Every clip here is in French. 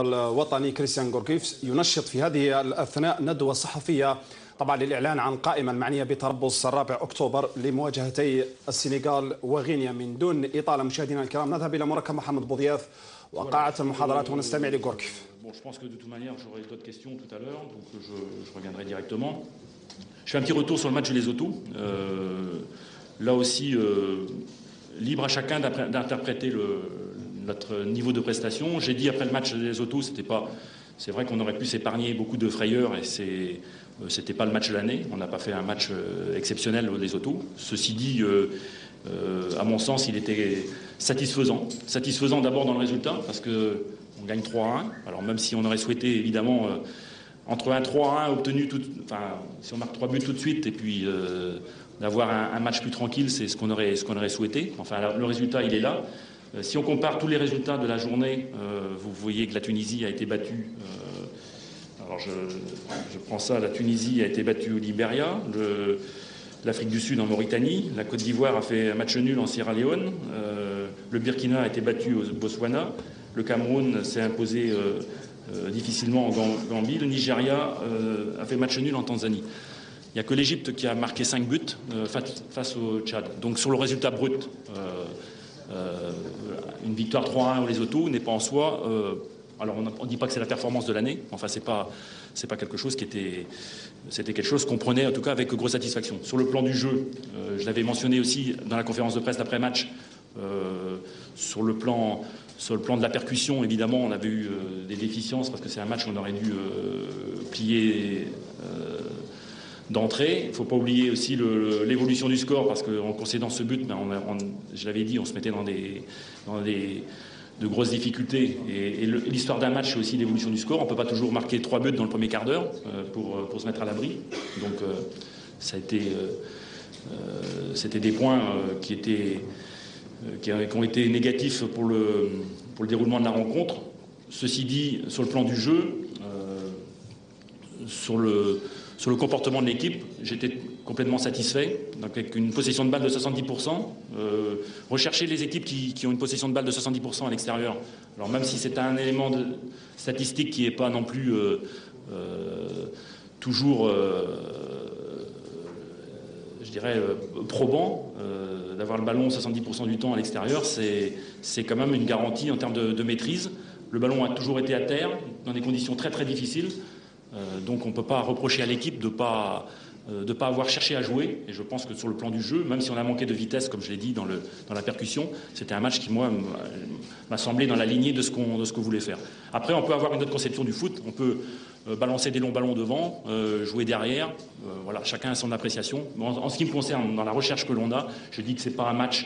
الوطني كريستيان غوركيف ينشط في هذه الأثناء ندوة صحفية طبعا للإعلان عن قائمة المعنية بتربص 4 أكتوبر لمواجهتي السنغال وغينيا. من دون إطالة مشاهدينا الكرام نذهب إلى مركب محمد بوضياف وقاعة المحاضرات ونستمع لغوركيف. Je pense que de toute manière j'aurai d'autres questions tout à l'heure, donc je reviendrai directement. Je fais un petit retour sur le match de Lesotho. Là aussi, libre à chacun d'interpréter notre niveau de prestation. J'ai dit après le match de Lesotho, c'est vrai qu'on aurait pu s'épargner beaucoup de frayeurs et c'était pas le match de l'année. On n'a pas fait un match exceptionnel au Lesotho. Ceci dit, à mon sens, il était satisfaisant. Satisfaisant d'abord dans le résultat parce que on gagne 3-1. Alors même si on aurait souhaité évidemment entre un 3-1 obtenu, si on marque 3 buts tout de suite et puis d'avoir un match plus tranquille, c'est ce qu'on aurait souhaité. Enfin, le résultat, il est là. Si on compare tous les résultats de la journée, vous voyez que la Tunisie a été battue. Alors je prends ça, la Tunisie a été battue au Libéria, l'Afrique du Sud en Mauritanie, la Côte d'Ivoire a fait un match nul en Sierra Leone, le Burkina a été battu au Botswana, le Cameroun s'est imposé difficilement en Gambie, le Nigeria a fait match nul en Tanzanie. Il n'y a que l'Égypte qui a marqué 5 buts face au Tchad. Donc sur le résultat brut, une victoire 3-1 au Lesotho n'est pas en soi. Alors on ne dit pas que c'est la performance de l'année. Enfin c'est pas quelque chose c'était quelque chose qu'on prenait en tout cas avec grosse satisfaction. Sur le plan du jeu, je l'avais mentionné aussi dans la conférence de presse d'après-match. Sur le plan de la percussion, évidemment, on avait eu des déficiences parce que c'est un match où on aurait dû plier d'entrée. Il ne faut pas oublier aussi l'évolution du score parce qu'en concédant ce but, je l'avais dit, on se mettait dans de grosses difficultés. Et l'histoire d'un match, c'est aussi l'évolution du score. On ne peut pas toujours marquer 3 buts dans le premier quart d'heure pour se mettre à l'abri. Donc c'était des points qui ont été négatifs pour le déroulement de la rencontre. Ceci dit, sur le plan du jeu, sur le comportement de l'équipe, j'étais complètement satisfait. Donc avec une possession de balle de 70%, rechercher les équipes qui ont une possession de balle de 70% à l'extérieur. Alors même si c'est un élément statistique qui n'est pas non plus toujours, je dirais, probant, d'avoir le ballon 70% du temps à l'extérieur, c'est quand même une garantie en termes de maîtrise. Le ballon a toujours été à terre, dans des conditions très très difficiles. Donc on ne peut pas reprocher à l'équipe de pas avoir cherché à jouer. Et je pense que sur le plan du jeu, même si on a manqué de vitesse, comme je l'ai dit dans la percussion, c'était un match qui, moi, m'a semblé dans la lignée de ce qu'on voulait faire. Après, on peut avoir une autre conception du foot. On peut balancer des longs ballons devant, jouer derrière. Voilà, chacun a son appréciation. En ce qui me concerne, dans la recherche que l'on a, je dis que c'est pas un match...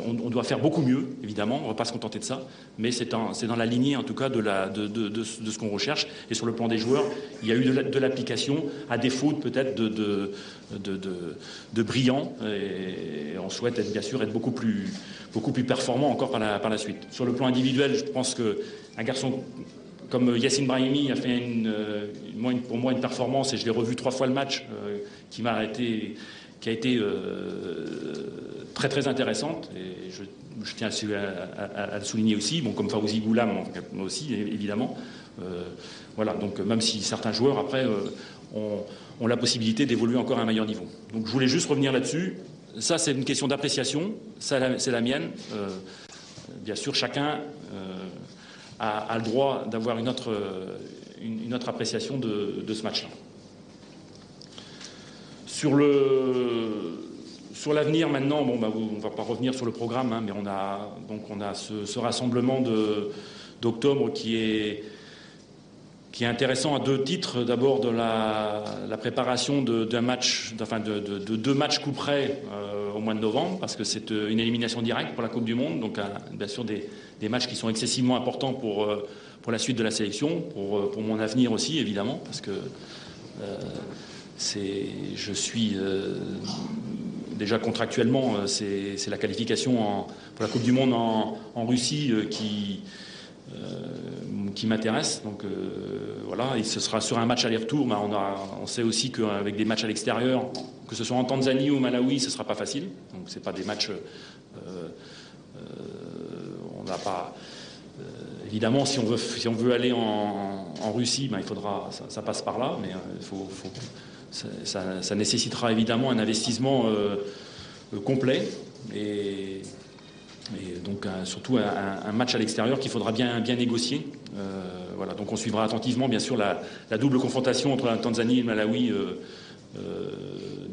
on doit faire beaucoup mieux, évidemment, on ne va pas se contenter de ça, mais c'est dans la lignée, en tout cas, de ce qu'on recherche. Et sur le plan des joueurs, il y a eu de l'application, à défaut peut-être de brillant, et on souhaite bien sûr être beaucoup plus performant encore par la suite. Sur le plan individuel, je pense qu'un garçon comme Yassine Brahimi a fait pour moi une performance, et je l'ai revu 3 fois le match, qui a été très très intéressante, et je tiens à le souligner aussi, comme Fawzi Goulam aussi évidemment. Voilà, donc même si certains joueurs après ont la possibilité d'évoluer encore à un meilleur niveau. Donc je voulais juste revenir là-dessus. Ça c'est une question d'appréciation, ça c'est la mienne. Bien sûr chacun a le droit d'avoir une autre appréciation de ce match-là. Sur l'avenir maintenant, on ne va pas revenir sur le programme, mais on a ce rassemblement d'octobre qui est intéressant à 2 titres. D'abord de la préparation de 2 matchs coup près au mois de novembre, parce que c'est une élimination directe pour la Coupe du Monde, donc bien sûr des matchs qui sont excessivement importants pour la suite de la sélection, pour mon avenir aussi évidemment, parce que je suis déjà contractuellement, c'est la qualification pour la Coupe du Monde en Russie qui m'intéresse. Donc voilà, et ce sera sur un match aller-retour. Mais on sait aussi qu'avec des matchs à l'extérieur, que ce soit en Tanzanie ou au Malawi, ce ne sera pas facile. Donc c'est pas des matchs. On n'a pas évidemment, si on veut aller en Russie, ben, il faudra, ça passe par là, mais ça nécessitera évidemment un investissement complet et donc surtout un match à l'extérieur qu'il faudra bien négocier. Voilà, donc on suivra attentivement bien sûr la double confrontation entre la Tanzanie et le Malawi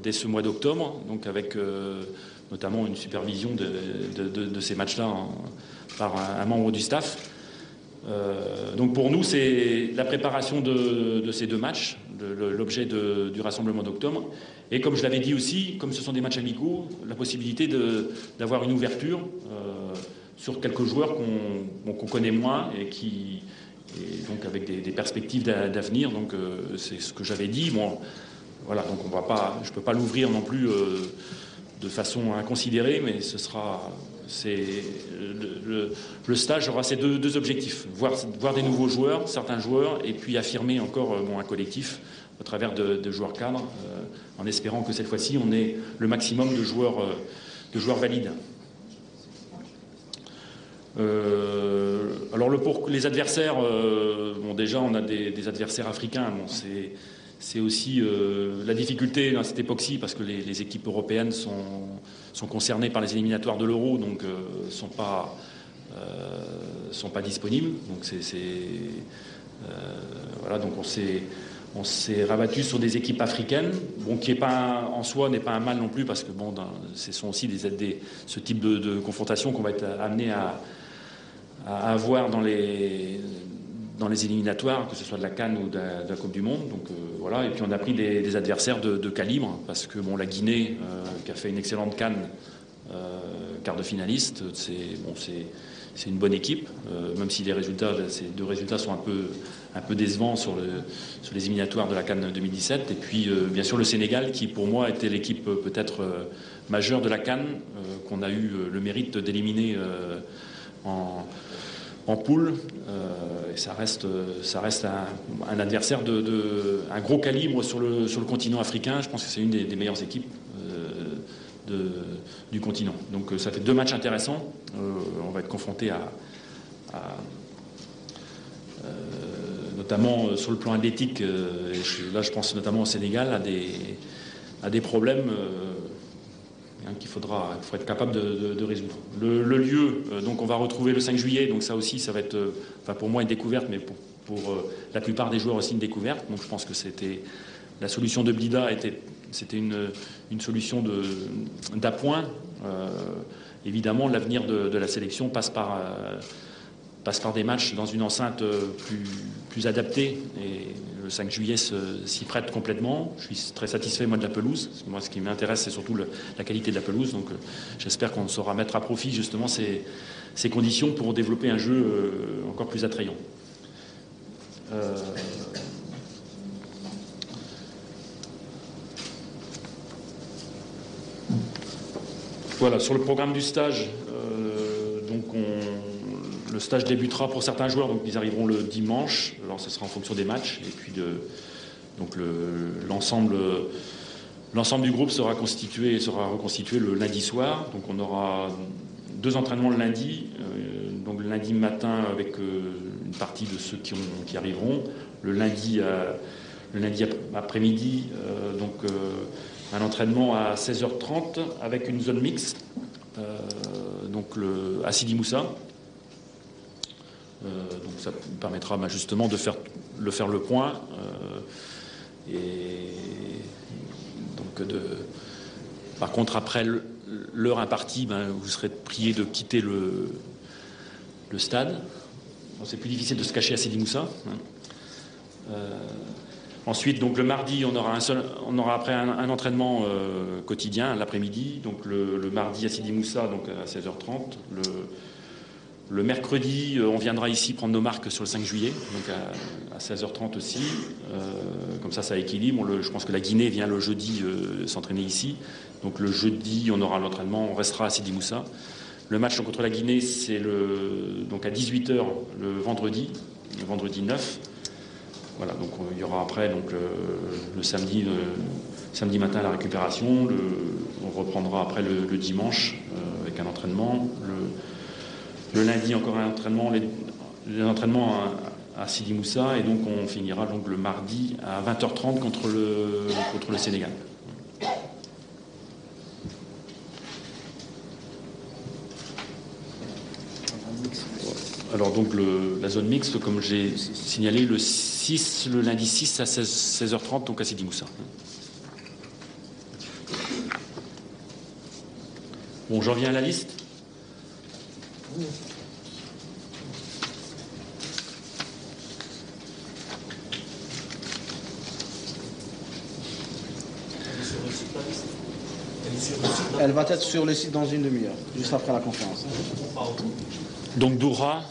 dès ce mois d'octobre, donc avec notamment une supervision de ces matchs-là par un membre du staff. Donc pour nous, c'est la préparation de ces deux matchs, l'objet du rassemblement d'octobre. Et comme je l'avais dit aussi, comme ce sont des matchs amicaux, la possibilité d'avoir une ouverture sur quelques joueurs qu'on connaît moins et donc avec des perspectives d'avenir. Donc c'est ce que j'avais dit. Bon, voilà, donc je ne peux pas l'ouvrir non plus de façon inconsidérée, mais le stage aura ces deux objectifs, voir des nouveaux joueurs, certains joueurs, et puis affirmer encore un collectif au travers de joueurs cadres, en espérant que cette fois-ci on ait le maximum de joueurs valides. Alors pour les adversaires, déjà on a des adversaires africains. Bon, c'est aussi la difficulté dans cette époque-ci parce que les équipes européennes sont concernées par les éliminatoires de l'Euro, donc sont pas disponibles. Donc voilà, donc on s'est rabattu sur des équipes africaines, bon, qui en soi n'est pas un mal non plus parce que bon, ce sont aussi ce type de confrontation qu'on va être amené à avoir dans les éliminatoires, que ce soit de la CAN ou de la Coupe du Monde. Donc voilà. Et puis on a pris des adversaires de calibre, parce que bon, la Guinée, qui a fait une excellente CAN, quart de finaliste, c'est une bonne équipe, même si ces deux résultats sont un peu décevants sur les éliminatoires de la CAN 2017. Et puis bien sûr le Sénégal, qui pour moi était l'équipe peut-être majeure de la CAN, qu'on a eu le mérite d'éliminer en poule, et ça reste un adversaire un gros calibre sur le continent africain. Je pense que c'est une des meilleures équipes du continent. Donc ça fait deux matchs intéressants. On va être confronté notamment sur le plan athlétique, là je pense notamment au Sénégal, à des problèmes qu'il faudra être capable de résoudre. Le lieu, donc on va retrouver le 5 juillet, donc ça aussi, ça va être, pour moi une découverte, mais pour la plupart des joueurs aussi une découverte. Donc je pense que la solution de Blida c'était une solution d'appoint. Évidemment, l'avenir de la sélection passe par des matchs dans une enceinte plus adaptée, et le 5 juillet s'y prête complètement. Je suis très satisfait moi de la pelouse, parce que moi ce qui m'intéresse c'est surtout la qualité de la pelouse, donc j'espère qu'on saura mettre à profit justement ces conditions pour développer un jeu encore plus attrayant. Voilà, sur le programme du stage, le stage débutera pour certains joueurs, donc ils arriveront le dimanche. Alors ce sera en fonction des matchs, et puis donc l'ensemble du groupe sera reconstitué le lundi soir. Donc on aura 2 entraînements le lundi, donc le lundi matin avec une partie de ceux qui arriveront, le lundi après-midi, un entraînement à 16h30 avec une zone mixte, donc à Sidi Moussa. Donc ça permettra justement de faire le point, et donc par contre après l'heure impartie, vous serez prié de quitter le stade. Bon, c'est plus difficile de se cacher à Sidi Moussa. Ensuite, donc le mardi, on aura après un entraînement quotidien l'après-midi. Donc le mardi à Sidi Moussa, donc à 16h30. Le mercredi, on viendra ici prendre nos marques sur le 5 juillet, donc à 16h30 aussi. Comme ça équilibre. Je pense que la Guinée vient le jeudi s'entraîner ici. Donc le jeudi, on aura l'entraînement, on restera à Sidi Moussa. Le match contre la Guinée, c'est donc à 18h le vendredi 9. Voilà, donc il y aura après donc, le samedi matin la récupération. On reprendra après le dimanche avec un entraînement. Le lundi, encore un entraînement les entraînements à Sidi Moussa, et donc on finira donc le mardi à 20h30 contre le Sénégal. Alors donc la zone mixte, comme j'ai signalé, le lundi 6 à 16h30, donc à Sidi Moussa. Bon, j'en reviens à la liste. Elle va être sur le site dans une demi-heure, juste après la conférence. Donc Doura,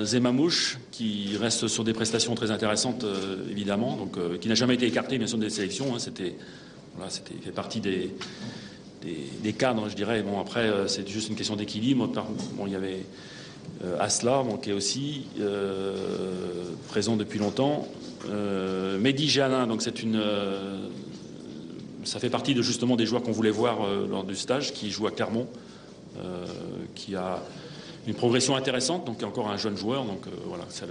Zemamouche, qui reste sur des prestations très intéressantes, évidemment, donc, qui n'a jamais été écarté, bien sûr, des sélections. Hein, c'était fait partie des cadres, je dirais. Bon, après, c'est juste une question d'équilibre. Bon, il y avait Asla, bon, qui est aussi présent depuis longtemps. Mehdi Jalin, donc ça fait partie justement des joueurs qu'on voulait voir lors du stage, qui joue à Clermont, qui a une progression intéressante, donc encore un jeune joueur, donc voilà, ça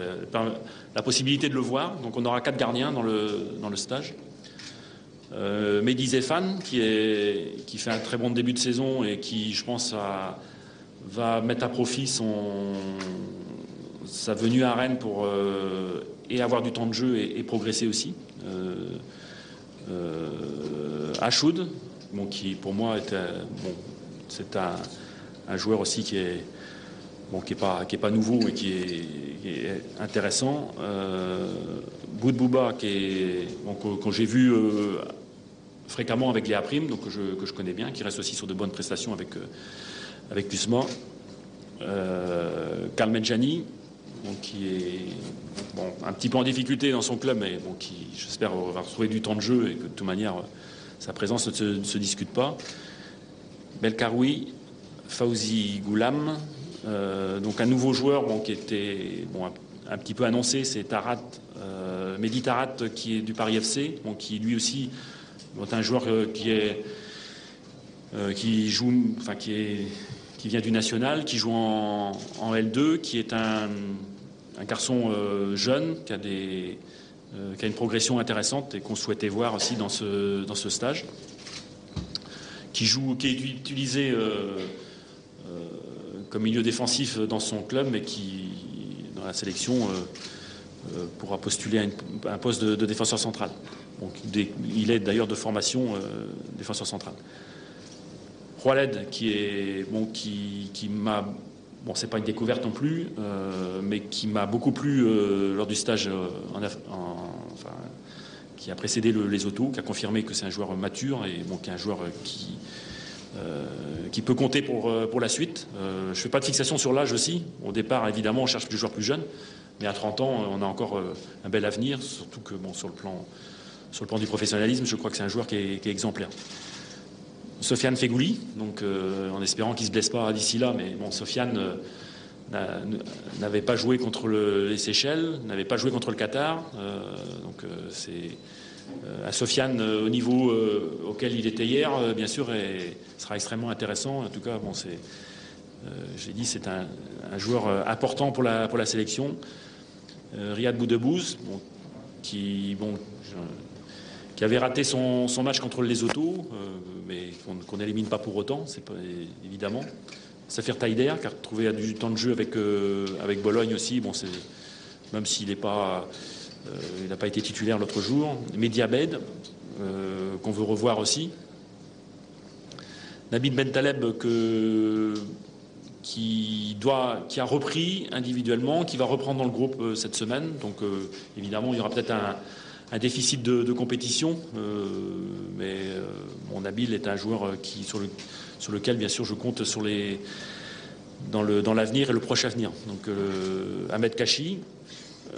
la possibilité de le voir. Donc on aura 4 gardiens dans le stage. Mehdi Zéphane, qui fait un très bon début de saison et qui, je pense, va mettre à profit sa venue à Rennes pour et avoir du temps de jeu et progresser aussi. Achoud, bon, qui pour moi c'est un joueur aussi qui est pas nouveau et qui est intéressant. Boudbouba, que j'ai vu fréquemment avec Léa Prime, donc que je connais bien, qui reste aussi sur de bonnes prestations avec Kusma. Karl Medjani, qui est un petit peu en difficulté dans son club, mais qui, j'espère, va retrouver du temps de jeu et que de toute manière, sa présence ne se discute pas. Belkaroui, Fawzi Goulam, donc un nouveau joueur qui était un petit peu annoncé, c'est Tarat, Mehdi Tarat, qui est du Paris FC, qui lui aussi est un joueur qui vient du national, qui joue en L2, qui est un garçon jeune, qui a une progression intéressante et qu'on souhaitait voir aussi dans ce stage, qui est utilisé comme milieu défensif dans son club, mais qui, dans la sélection, pourra postuler à un poste de défenseur central. Donc, il est d'ailleurs de formation défenseur central. Roaled, qui m'a... Bon, c'est pas une découverte non plus, mais qui m'a beaucoup plu lors du stage qui a précédé les autos, qui a confirmé que c'est un joueur mature et qui est un joueur qui peut compter pour la suite. Je ne fais pas de fixation sur l'âge aussi. Au départ, évidemment, on cherche des joueurs plus jeunes, mais à 30 ans, on a encore un bel avenir, surtout que sur le plan du professionnalisme, je crois que c'est un joueur qui est exemplaire. Sofiane Fegouli, donc en espérant qu'il ne se blesse pas d'ici là, mais Sofiane n'avait pas joué contre les Seychelles, n'avait pas joué contre le Qatar, donc c'est à Sofiane au niveau auquel il était hier, bien sûr, et sera extrêmement intéressant. En tout cas, j'ai dit, c'est un joueur important pour la sélection. Riyad Boudebouz, qui avait raté son match contre le Lesotho, mais qu'on n'élimine pas pour autant, c'est pas évidemment. Safir Taider, qui a retrouvé du temps de jeu avec Bologne aussi. Même s'il n'a pas été titulaire l'autre jour. Mehdi Abed, qu'on veut revoir aussi. Nabil Bentaleb, qui a repris individuellement, qui va reprendre dans le groupe cette semaine. Donc évidemment, il y aura peut-être un déficit de compétition, mais Nabil est un joueur sur lequel, bien sûr, je compte dans l'avenir et le proche avenir. Donc Ahmed Kachi,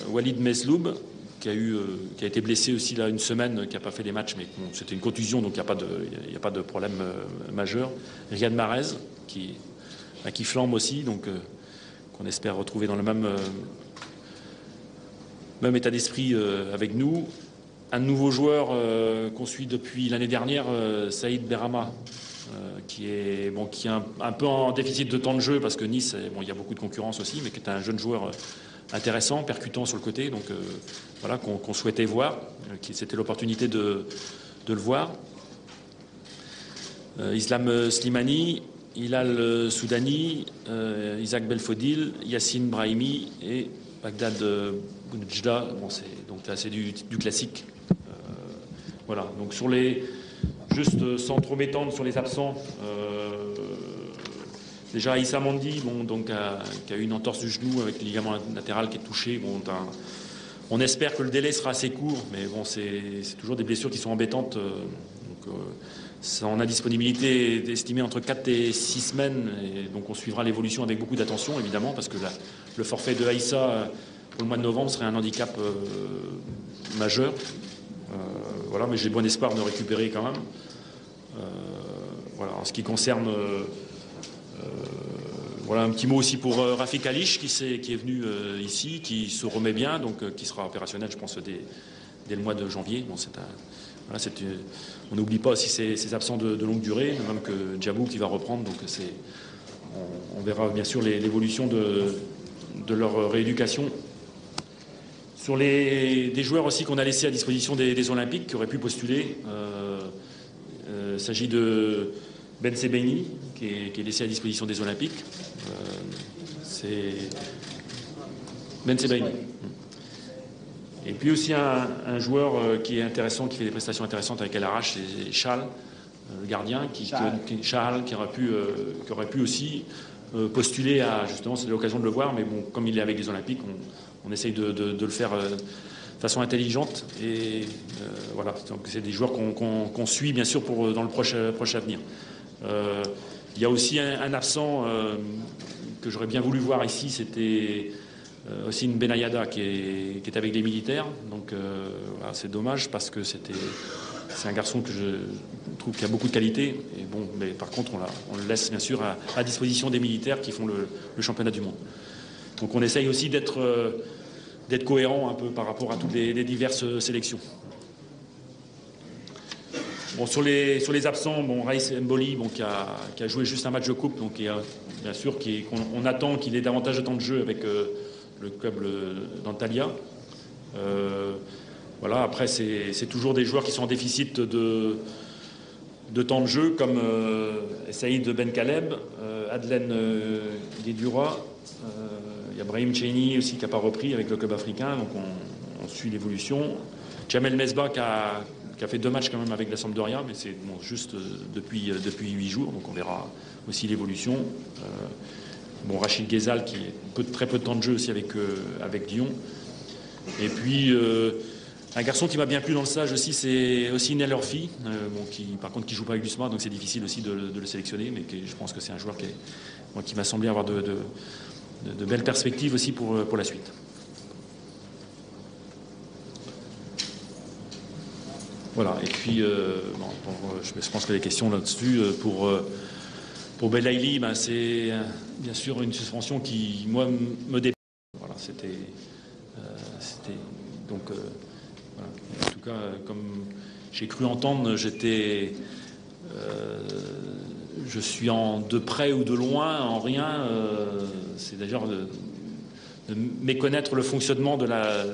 Walid Mesloub, qui a été blessé aussi là une semaine, qui n'a pas fait des matchs, mais c'était une contusion, donc il n'y a pas de problème majeur. Riyad Mahrez, qui flambe aussi, donc qu'on espère retrouver dans le même état d'esprit avec nous. Un nouveau joueur qu'on suit depuis l'année dernière, Saïd Berrama, qui est un peu en déficit de temps de jeu parce que Nice, il y a beaucoup de concurrence aussi, mais qui est un jeune joueur intéressant, percutant sur le côté, donc voilà, qu'on souhaitait voir, c'était l'opportunité de le voir. Islam Slimani, Hilal Soudani, Isaac Belfodil, Yassine Brahimi et Bagdad Bounedjda. Bon, donc là, c'est du classique. Voilà, donc sur les... Juste sans trop m'étendre sur les absents, déjà Issa Mandi, bon, donc, qui a eu une entorse du genou avec le ligament latéral qui est touché. Bon, on espère que le délai sera assez court, mais bon, c'est toujours des blessures qui sont embêtantes. On a disponibilité estimée entre 4 et 6 semaines, et donc on suivra l'évolution avec beaucoup d'attention, évidemment, parce que le forfait de Aïssa pour le mois de novembre serait un handicap majeur. Voilà, mais j'ai bon espoir de récupérer quand même. Voilà, en ce qui concerne... voilà, un petit mot aussi pour Rafik Alish qui est venu ici, qui se remet bien, donc qui sera opérationnel, je pense, dès le mois de janvier. Bon, voilà, on n'oublie pas aussi ces absents de longue durée, même que Djabou qui va reprendre, donc on verra bien sûr l'évolution de leur rééducation. Sur des joueurs aussi qu'on a laissés à disposition des Olympiques qui auraient pu postuler, il s'agit de Ben Sebaini qui est laissé à disposition des Olympiques. C'est Ben Sebaini. Et puis aussi un joueur qui est intéressant, qui fait des prestations intéressantes avec El Arach, c'est Charles, le gardien, Charles qui aurait pu aussi postuler à, justement, c'est l'occasion de le voir, mais bon, comme il est avec les Olympiques, on essaye de le faire de façon intelligente. Et voilà, donc c'est des joueurs qu'on suit bien sûr dans le proche avenir. Il y a aussi un absent que j'aurais bien voulu voir ici, c'était aussi une Benayada qui est avec les militaires. Donc voilà, c'est dommage parce que c'est un garçon que je trouve qui a beaucoup de qualité. Et bon, mais par contre, on le laisse bien sûr à disposition des militaires qui font le championnat du monde. Donc on essaye aussi d'être cohérent un peu par rapport à toutes les diverses sélections. Bon, sur les absents, bon, Raïs Mboli, bon, qui a joué juste un match de coupe, donc bien sûr qu'on attend qu'il ait davantage de temps de jeu avec le club d'Antalya. Voilà, après c'est toujours des joueurs qui sont en déficit de temps de jeu, comme Saïd Ben Kaleb, Adlen Guedura, il y a Brahim Cheney aussi qui n'a pas repris avec le club africain, donc on suit l'évolution. Jamel Mesbah qui a fait 2 matchs quand même avec la Sampdoria, mais c'est bon, juste depuis 8 jours, donc on verra aussi l'évolution. Bon, Rachid Ghezal qui a très peu de temps de jeu aussi avec Lyon. Et puis un garçon qui m'a bien plu dans le stage aussi, c'est aussi Nel Orfi, bon, par contre qui joue pas avec l'USMA, donc c'est difficile aussi de le sélectionner, mais je pense que c'est un joueur qui m'a semblé avoir de belles perspectives aussi pour la suite. Voilà, et puis je pense que les questions là-dessus pour Belaïli, ben, c'est bien sûr une suspension qui, moi, me dépasse. Voilà, c'était donc voilà. En tout cas, comme j'ai cru entendre, je suis de près ou de loin, en rien. C'est d'ailleurs de méconnaître le fonctionnement de la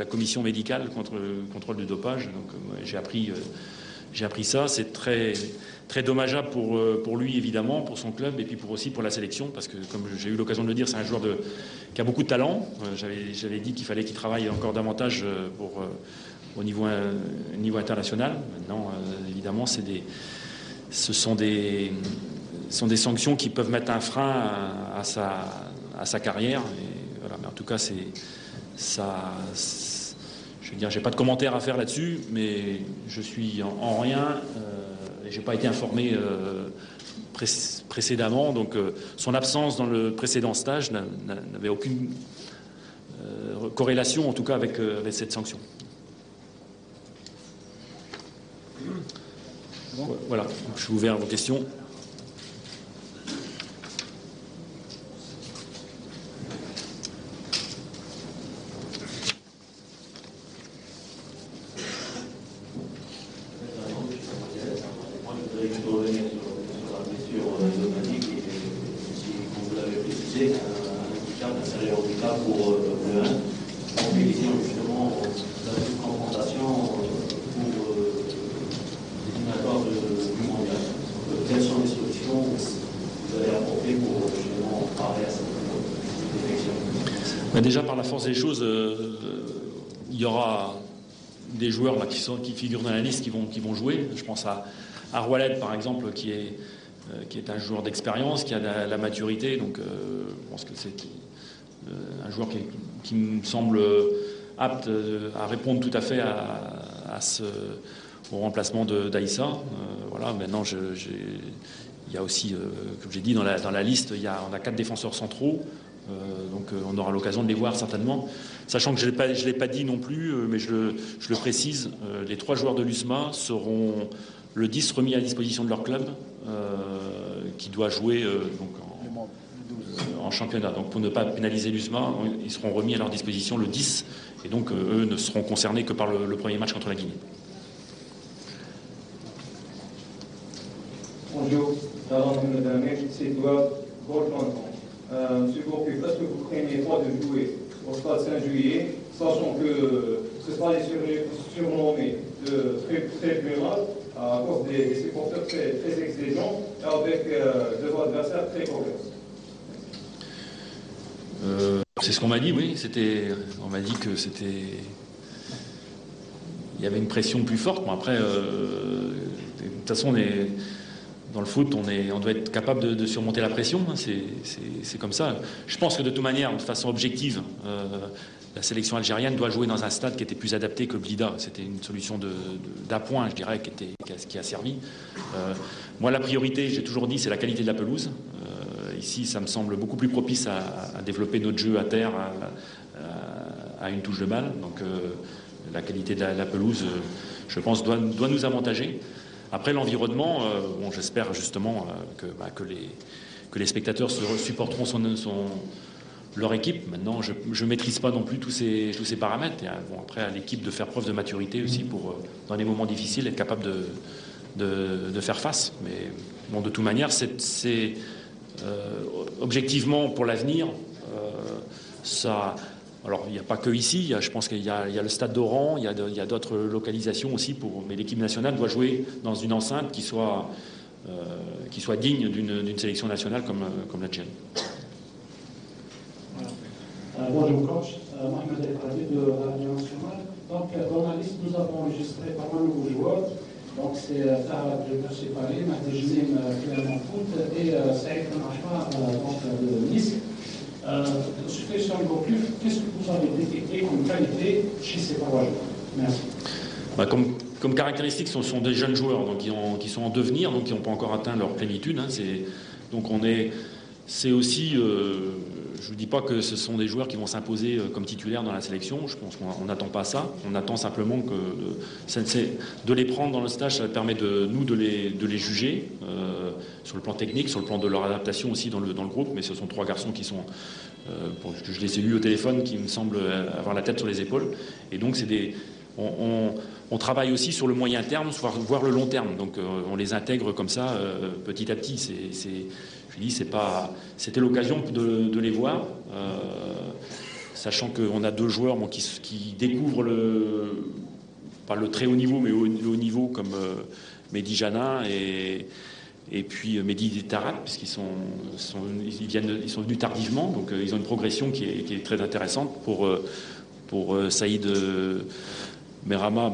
commission médicale contre le contrôle du dopage. Donc j'ai appris ça. C'est très, très dommageable pour lui, évidemment, pour son club, et puis aussi pour la sélection, parce que, comme j'ai eu l'occasion de le dire, c'est un joueur qui a beaucoup de talent. J'avais dit qu'il fallait qu'il travaille encore davantage au niveau international. Maintenant, évidemment, ce sont des sanctions qui peuvent mettre un frein à sa carrière. Et voilà. Mais en tout cas, je veux dire, j'ai pas de commentaire à faire là-dessus, mais je suis en rien. J'ai pas été informé précédemment, donc son absence dans le précédent stage n'avait aucune corrélation, en tout cas, avec cette sanction. Voilà, donc, je suis ouvert à vos questions. prévision justement de la confrontation pour les éliminatoires du mondial. Quelles sont les solutions que vous allez apporter pour justement parer à cette détection? Déjà, par la force des choses, il y aura des joueurs là, qui figurent dans la liste qui vont jouer. Je pense à Roualed, par exemple, qui est un joueur d'expérience, qui a la maturité. Donc, je pense que c'est un joueur qui me semble apte à répondre tout à fait au remplacement d'Aïssa. Voilà, maintenant, il y a aussi, comme j'ai dit, dans la liste, on a 4 défenseurs centraux. Donc on aura l'occasion de les voir certainement. Sachant que je ne l'ai pas dit non plus, mais je le précise, les 3 joueurs de l'USMA seront le 10 remis à disposition de leur club, qui doit jouer en championnat. Donc pour ne pas pénaliser l'USMA, ils seront remis à leur disposition le 10, et donc eux ne seront concernés que par le premier match contre la Guinée. Bonjour, c'est Edouard Goldman. Monsieur Gourcuff, est-ce que vous craignez pas de jouer au stade Saint-Juillet, sachant que ce stade est surnommé de très mal à cause des supporters très exigeants, avec des adversaires très coriaces? C'est ce qu'on m'a dit, oui. On m'a dit que il y avait une pression plus forte. Bon, après, de toute façon, dans le foot, on doit être capable de surmonter la pression. Hein, c'est comme ça. Je pense que de toute manière, de façon objective, la sélection algérienne doit jouer dans un stade qui était plus adapté que Blida. C'était une solution d'appoint, je dirais, qui a servi. Moi, la priorité, j'ai toujours dit, c'est la qualité de la pelouse. Ici, ça me semble beaucoup plus propice à développer notre jeu à terre, à une touche de balle. Donc, la qualité de la pelouse, je pense, doit nous avantager. Après l'environnement, j'espère justement que les spectateurs supporteront leur équipe. Maintenant, je ne maîtrise pas non plus tous ces paramètres. Et, après, à l'équipe de faire preuve de maturité aussi pour, dans les moments difficiles, être capable de faire face. Mais bon, de toute manière, c'est objectivement pour l'avenir, ça. Alors, il n'y a pas que ici, je pense qu'il y a le stade d'Oran, il y a d'autres localisations aussi, mais l'équipe nationale doit jouer dans une enceinte qui soit digne d'une sélection nationale comme l'Algérie. Bonjour coach, Mohamed El Khadi de Radio Nationale. Donc, dans la liste, nous avons enregistré pas mal de nouveaux joueurs. Donc, c'est Tahar Djebel-Sefali, Mahdi Jzim, Clément Foot et Saïd Benachma, de Nice. Sur le Gourcuff, qu'est-ce que vous avez détecté comme qualité chez ces 3 joueurs? Merci. Comme caractéristique, ce sont des jeunes joueurs donc, qui sont en devenir, donc qui n'ont pas encore atteint leur plénitude. Hein, c'est aussi, je ne vous dis pas que ce sont des joueurs qui vont s'imposer comme titulaires dans la sélection. Je pense qu'on n'attend pas ça. On attend simplement de les prendre dans le stage. Ça permet de les juger sur le plan technique, sur le plan de leur adaptation aussi dans le groupe. Mais ce sont 3 garçons qui sont, je les ai eus au téléphone, qui me semblent avoir la tête sur les épaules. Et donc on travaille aussi sur le moyen terme, voire le long terme. Donc on les intègre comme ça petit à petit. C'était l'occasion de les voir, sachant qu'on a 2 joueurs qui découvrent pas le très haut niveau, mais le haut niveau comme Mehdi Janin et puis Mehdi Tarat, puisqu'ils sont venus tardivement, donc ils ont une progression qui est très intéressante. Pour Saïd Merama,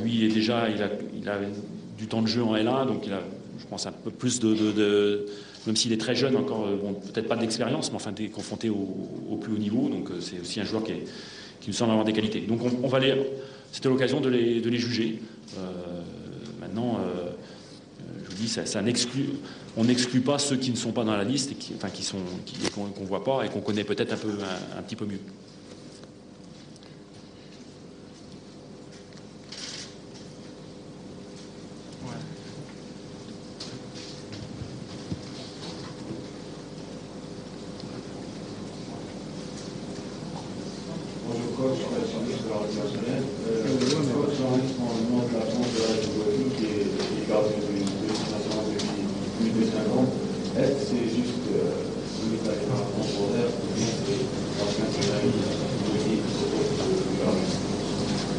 lui il a du temps de jeu en L1, donc il a, je pense, un peu plus même s'il est très jeune encore, peut-être pas d'expérience, mais enfin confronté au plus haut niveau, donc c'est aussi un joueur qui nous semble avoir des qualités. Donc c'était l'occasion de les juger. Maintenant, je vous dis, on n'exclut pas ceux qui ne sont pas dans la liste et qu'on voit pas et qu'on connaît peut-être un petit peu mieux.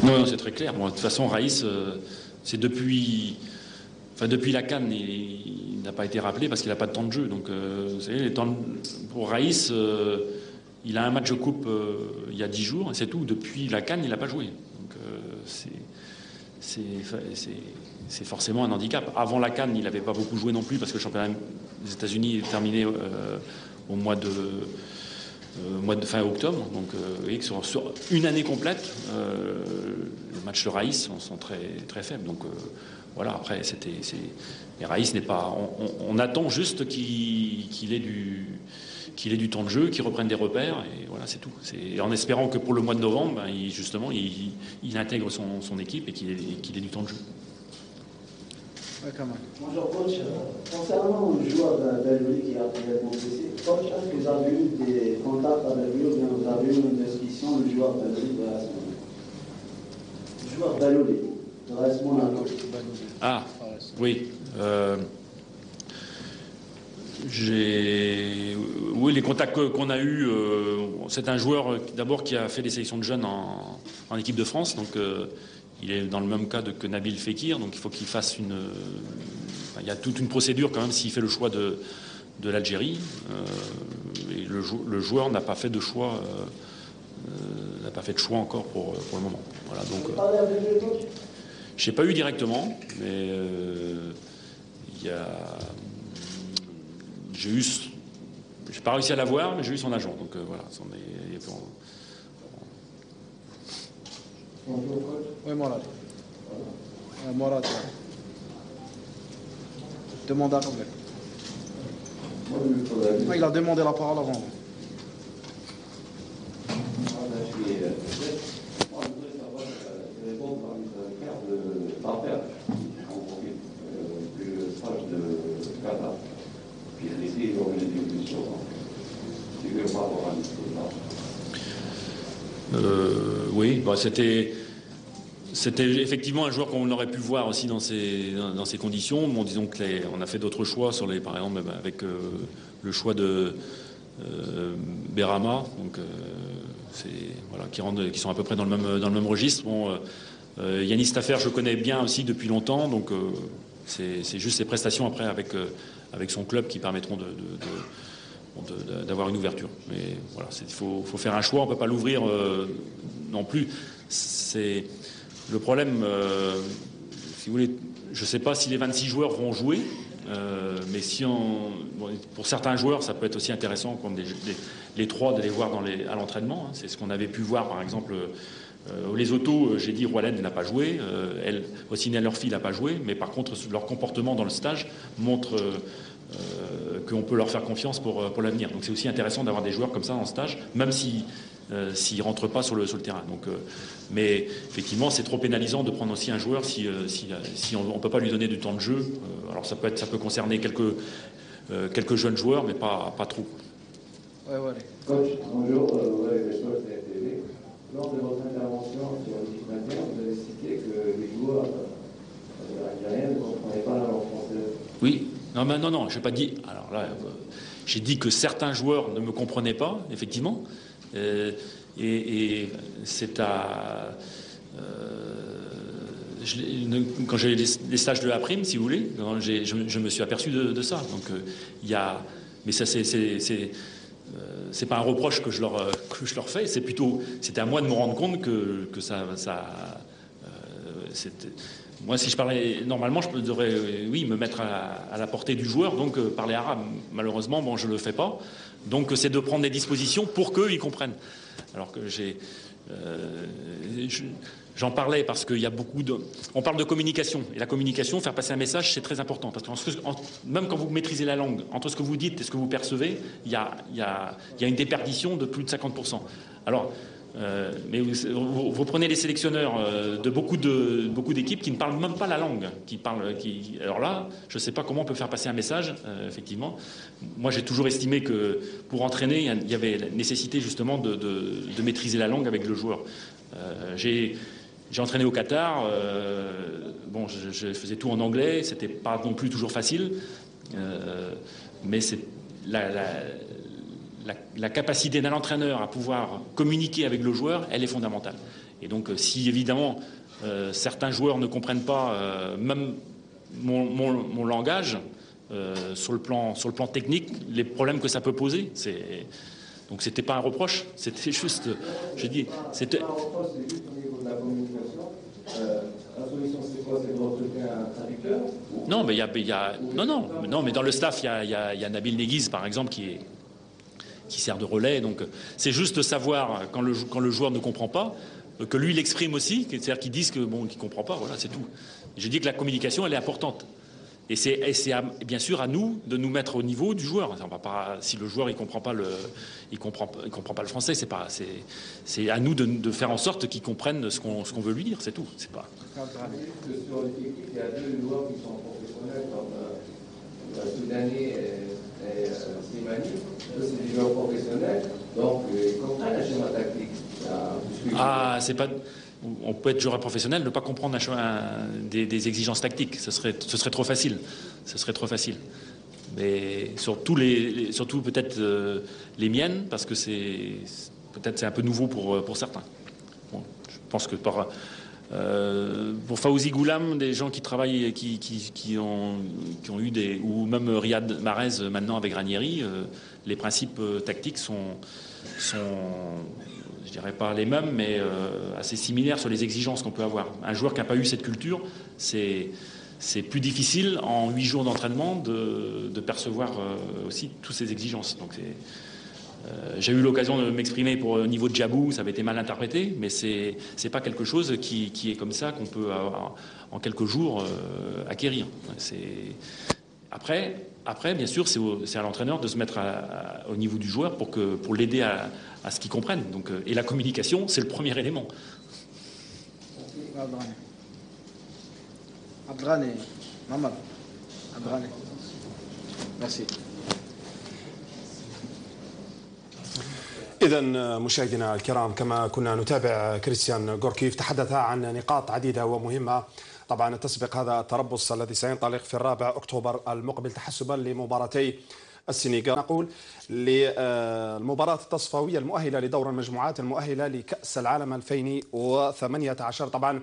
Non, c'est très clair. Bon, de toute façon, Raïs, c'est depuis la CAN, il n'a pas été rappelé parce qu'il n'a pas de temps de jeu. Donc, vous savez, pour Raïs, il a un match de coupe il y a 10 jours, et c'est tout. Depuis la CAN, il n'a pas joué. Donc, c'est forcément un handicap. Avant la CAN, il n'avait pas beaucoup joué non plus parce que le championnat des États-Unis est terminé au mois de fin octobre. Donc, vous voyez que sur une année complète, les matchs de Raïs sont très, très faibles. Donc, voilà, après, mais Raïs n'est pas... On attend juste qu'il ait du temps de jeu, qu'il reprenne des repères, et voilà, c'est tout. En espérant que pour le mois de novembre, il intègre son équipe et qu'il ait du temps de jeu. Ouais, quand même. Bonjour coach, concernant le joueur d'Algérie qui a actuellement blessé, coach, est-ce que vous avez eu des contacts avec lui ou bien vous avez eu une discussion du joueur d'Algérie de la semaine? Le joueur d'Algérie de la semaine. Ah, oui. Oui, les contacts qu'on a eus, c'est un joueur d'abord qui a fait des sélections de jeunes en équipe de France, donc il est dans le même cas que Nabil Fekir, donc il faut qu'il fasse il y a toute une procédure quand même s'il fait le choix de l'Algérie, et le joueur n'a pas fait de choix, encore pour le moment. Voilà, donc. Je n'ai pas eu directement, mais j'ai pas réussi à l'avoir, mais j'ai eu son agent. Donc voilà. Oui, Morad. Morad. Demande à parler. Il a demandé la parole avant. Oui, bah c'était effectivement un joueur qu'on aurait pu voir aussi dans ces conditions. Bon, disons que on a fait d'autres choix par exemple avec le choix de Berama, donc voilà, qui sont à peu près dans le même registre. Bon, Yanis Tafer, je connais bien aussi depuis longtemps, donc c'est juste ses prestations après avec son club qui permettront d'avoir une ouverture. Mais voilà, il faut faire un choix, on ne peut pas l'ouvrir non plus. C'est le problème, si vous voulez, je ne sais pas si les 26 joueurs vont jouer, mais pour certains joueurs, ça peut être aussi intéressant, comme les 3, de les voir à l'entraînement. C'est ce qu'on avait pu voir, par exemple, les autos, j'ai dit, Roalen n'a pas joué, Ossine Lurfi n'a pas joué, mais par contre, leur comportement dans le stage montre qu'on peut leur faire confiance pour l'avenir. Donc c'est aussi intéressant d'avoir des joueurs comme ça en stage, même s'ils ne rentrent pas sur le terrain. Donc, mais effectivement, c'est trop pénalisant de prendre aussi un joueur si on ne peut pas lui donner du temps de jeu. Alors ça peut concerner quelques jeunes joueurs, mais pas trop. Ouais. Coach, bonjour, TV. Lors de votre intervention sur l'équipe interne, vous avez cité que les joueurs algériens ne comprenaient pas la langue française. Oui. Non, je n'ai pas dit. Alors là, j'ai dit que certains joueurs ne me comprenaient pas, effectivement. Et c'est à. Quand j'ai les stages de la prime, si vous voulez, je me suis aperçu de ça. Donc il y a. Mais ça, c'est pas un reproche que je leur fais. C'est plutôt. C'était à moi de me rendre compte que ça moi, si je parlais normalement, je devrais, me mettre à la portée du joueur, donc parler arabe. Malheureusement, bon, je ne le fais pas. Donc, c'est de prendre des dispositions pour qu'eux, ils comprennent. Alors que j'en parlais parce qu'il y a beaucoup de... On parle de communication. Et la communication, faire passer un message, c'est très important. Parce que même quand vous maîtrisez la langue, entre ce que vous dites et ce que vous percevez, il y a une déperdition de plus de 50%. Alors... mais vous prenez les sélectionneurs de beaucoup d'équipes qui ne parlent même pas la langue, alors là, je ne sais pas comment on peut faire passer un message, effectivement. Moi, j'ai toujours estimé que pour entraîner, il y avait la nécessité justement de maîtriser la langue avec le joueur. J'ai entraîné au Qatar, bon, je faisais tout en anglais, c'était pas non plus toujours facile, mais c'est la capacité d'un entraîneur à pouvoir communiquer avec le joueur, elle est fondamentale. Et donc, si évidemment certains joueurs ne comprennent pas même mon langage sur le plan technique, les problèmes que ça peut poser, donc c'était pas un reproche, c'était juste, je dis, c'était. Un reproche, c'est juste au niveau de la communication. La solution, c'est quoi? C'est de recruter un traducteur? Non, mais non, mais dans le staff, il y a Nabil Neguiz, par exemple, qui sert de relais. Donc, c'est juste savoir quand le joueur ne comprend pas, que lui l'exprime aussi, c'est-à-dire qu'il dise qu'il comprend pas. Voilà, c'est tout. J'ai dit que la communication, elle est importante. Et c'est bien sûr à nous de nous mettre au niveau du joueur. On va pas, si le joueur il comprend pas le français, c'est à nous de faire en sorte qu'il comprenne ce qu'on veut lui dire. C'est tout. C'est pas. Sur l'équipe, il y a deux joueurs qui sont professionnels comme Soudanais et Slimani. C'est des joueurs professionnels, donc ils comprennent un schéma tactique. C'est pas. On peut être joueur professionnel, ne pas comprendre des exigences tactiques. Ce serait trop facile. Ce serait trop facile. Mais surtout peut-être les miennes, parce que peut-être c'est un peu nouveau pour certains. Bon, je pense que pour Fawzi Goulam, des gens qui travaillent, qui ont eu ou même Riyad Mahrez maintenant avec Ranieri, les principes tactiques sont je dirais pas les mêmes, mais assez similaires sur les exigences qu'on peut avoir. Un joueur qui n'a pas eu cette culture, c'est plus difficile en 8 jours d'entraînement de percevoir aussi toutes ces exigences. Donc j'ai eu l'occasion de m'exprimer au niveau de Djabou, ça avait été mal interprété, mais c'est pas quelque chose qui est comme ça qu'on peut en quelques jours acquérir. Après, bien sûr, c'est à l'entraîneur de se mettre au niveau du joueur pour l'aider à ce qu'il comprenne. Donc, et la communication, c'est le premier élément. Abdrani, Mamad, Abdrani. Merci. إذا مشاهدينا الكرام، كما كنا نتابع كريستيان غوركيف تحدث عن نقاط عديدة ومهمة طبعا تسبق هذا التربص الذي سينطلق في 4 أكتوبر المقبل تحسبا لمباراتي السنغال. نقول للمباراة التصفوية المؤهلة لدور المجموعات المؤهلة لكأس العالم 2018. طبعا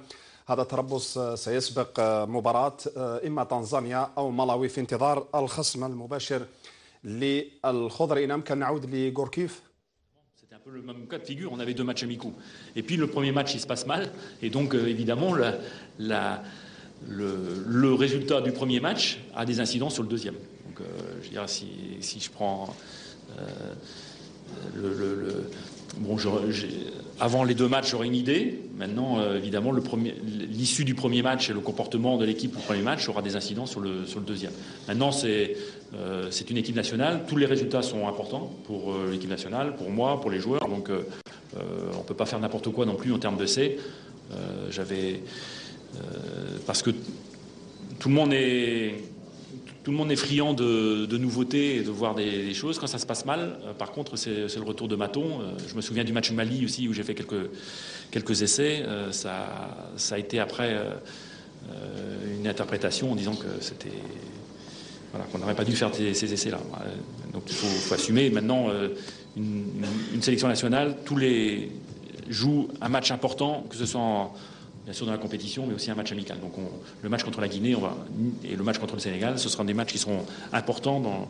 هذا التربص سيسبق مباراة إما تنزانيا أو مالاوي في انتظار الخصم المباشر للخضر. إن أمكن نعود لغوركيف. C'était un peu le même cas de figure, on avait 2 matchs amicaux. Et puis le premier match il se passe mal, et donc évidemment le résultat du premier match a des incidences sur le deuxième. Donc je dirais si je prends avant les 2 matchs j'aurais une idée. Maintenant évidemment l'issue du premier match et le comportement de l'équipe au premier match aura des incidences sur le deuxième. Maintenant c'est une équipe nationale, tous les résultats sont importants pour l'équipe nationale, pour moi, pour les joueurs, donc on ne peut pas faire n'importe quoi non plus en termes d'essais. Parce que tout le monde est friand de nouveautés et de voir des choses. Quand ça se passe mal, par contre, c'est le retour de Maton. Je me souviens du match Mali aussi où j'ai fait quelques essais. Ça a été après une interprétation en disant que c'était... Voilà, qu'on n'aurait pas dû faire ces essais-là. Donc il faut assumer. Maintenant, une sélection nationale, tous les jouent un match important, que ce soit bien sûr dans la compétition, mais aussi un match amical. Donc le match contre la Guinée et le match contre le Sénégal, ce seront des matchs qui seront importants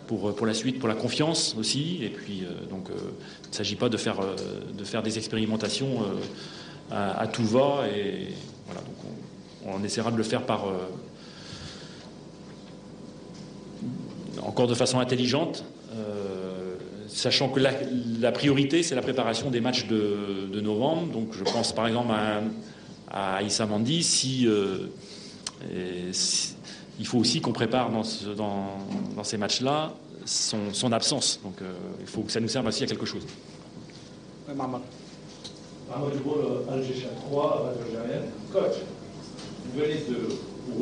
pour la suite, pour la confiance aussi. Et puis donc il ne s'agit pas de faire des expérimentations à tout va. Et voilà, donc on essaiera de le faire encore de façon intelligente, sachant que la priorité, c'est la préparation des matchs de novembre. Donc je pense par exemple à Issa Mandi, il faut aussi qu'on prépare dans ces matchs-là son absence. Donc il faut que ça nous serve aussi à quelque chose. Mahmoud Boul, Alger 3, coach, vous venez de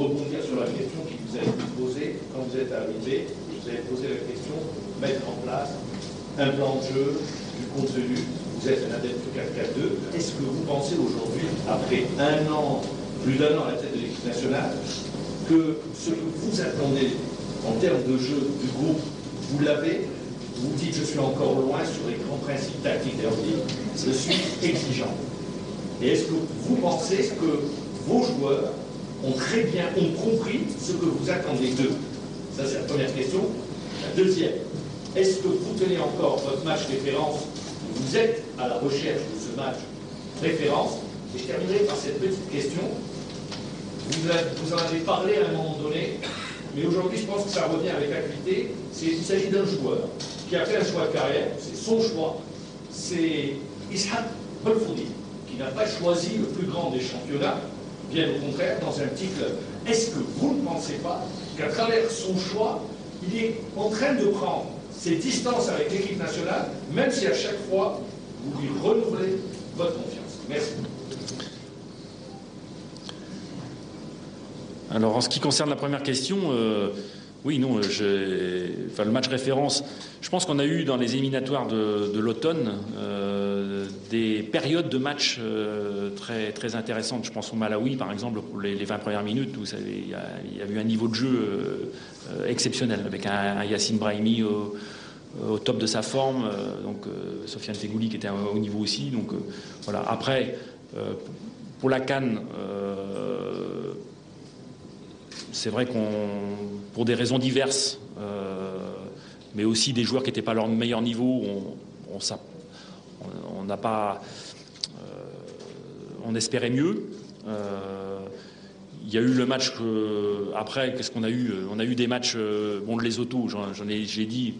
rebondir sur la question qui vous a été posée quand vous êtes arrivé. Vous avez posé la question de mettre en place un plan de jeu, du contenu. Vous êtes un adepte 4-4-2. Est-ce que vous pensez aujourd'hui, après plus d'un an à la tête de l'équipe nationale, que ce que vous attendez en termes de jeu du groupe, vous l'avez, Vous dites je suis encore loin sur les grands principes tactiques. D'ailleurs, vous dites je suis exigeant. Et est-ce que vous pensez que vos joueurs ont très bien compris ce que vous attendez d'eux? Ça, c'est la première question. La deuxième, est-ce que vous tenez encore votre match référence? Vous êtes à la recherche de ce match référence? Et je terminerai par cette petite question. Vous en avez parlé à un moment donné, mais aujourd'hui, je pense que ça revient avec acuité. Il s'agit d'un joueur qui a fait un choix de carrière, c'est son choix. C'est Ishaq Holfoudi, qui n'a pas choisi le plus grand des championnats, bien au contraire, dans un petit club. Est-ce que vous ne pensez pas qu'à travers son choix, il est en train de prendre ses distances avec l'équipe nationale, même si à chaque fois, vous lui renouvelez votre confiance? Merci. Alors, en ce qui concerne la première question, oui, non, le match référence, je pense qu'on a eu dans les éliminatoires de l'automne des périodes de match très, très intéressantes. Je pense au Malawi, par exemple, pour les 20 premières minutes, où vous savez, il y a eu un niveau de jeu exceptionnel, avec un Yassine Brahimi au top de sa forme, donc Sofiane Tegouli qui était à haut niveau aussi. Donc voilà. Après, pour la CAN, c'est vrai pour des raisons diverses, mais aussi des joueurs qui n'étaient pas à leur meilleur niveau, on n'a pas, on espérait mieux. Il y a eu le match après, qu'est-ce qu'on a eu? On a eu des matchs, bon, les autos, j'ai dit,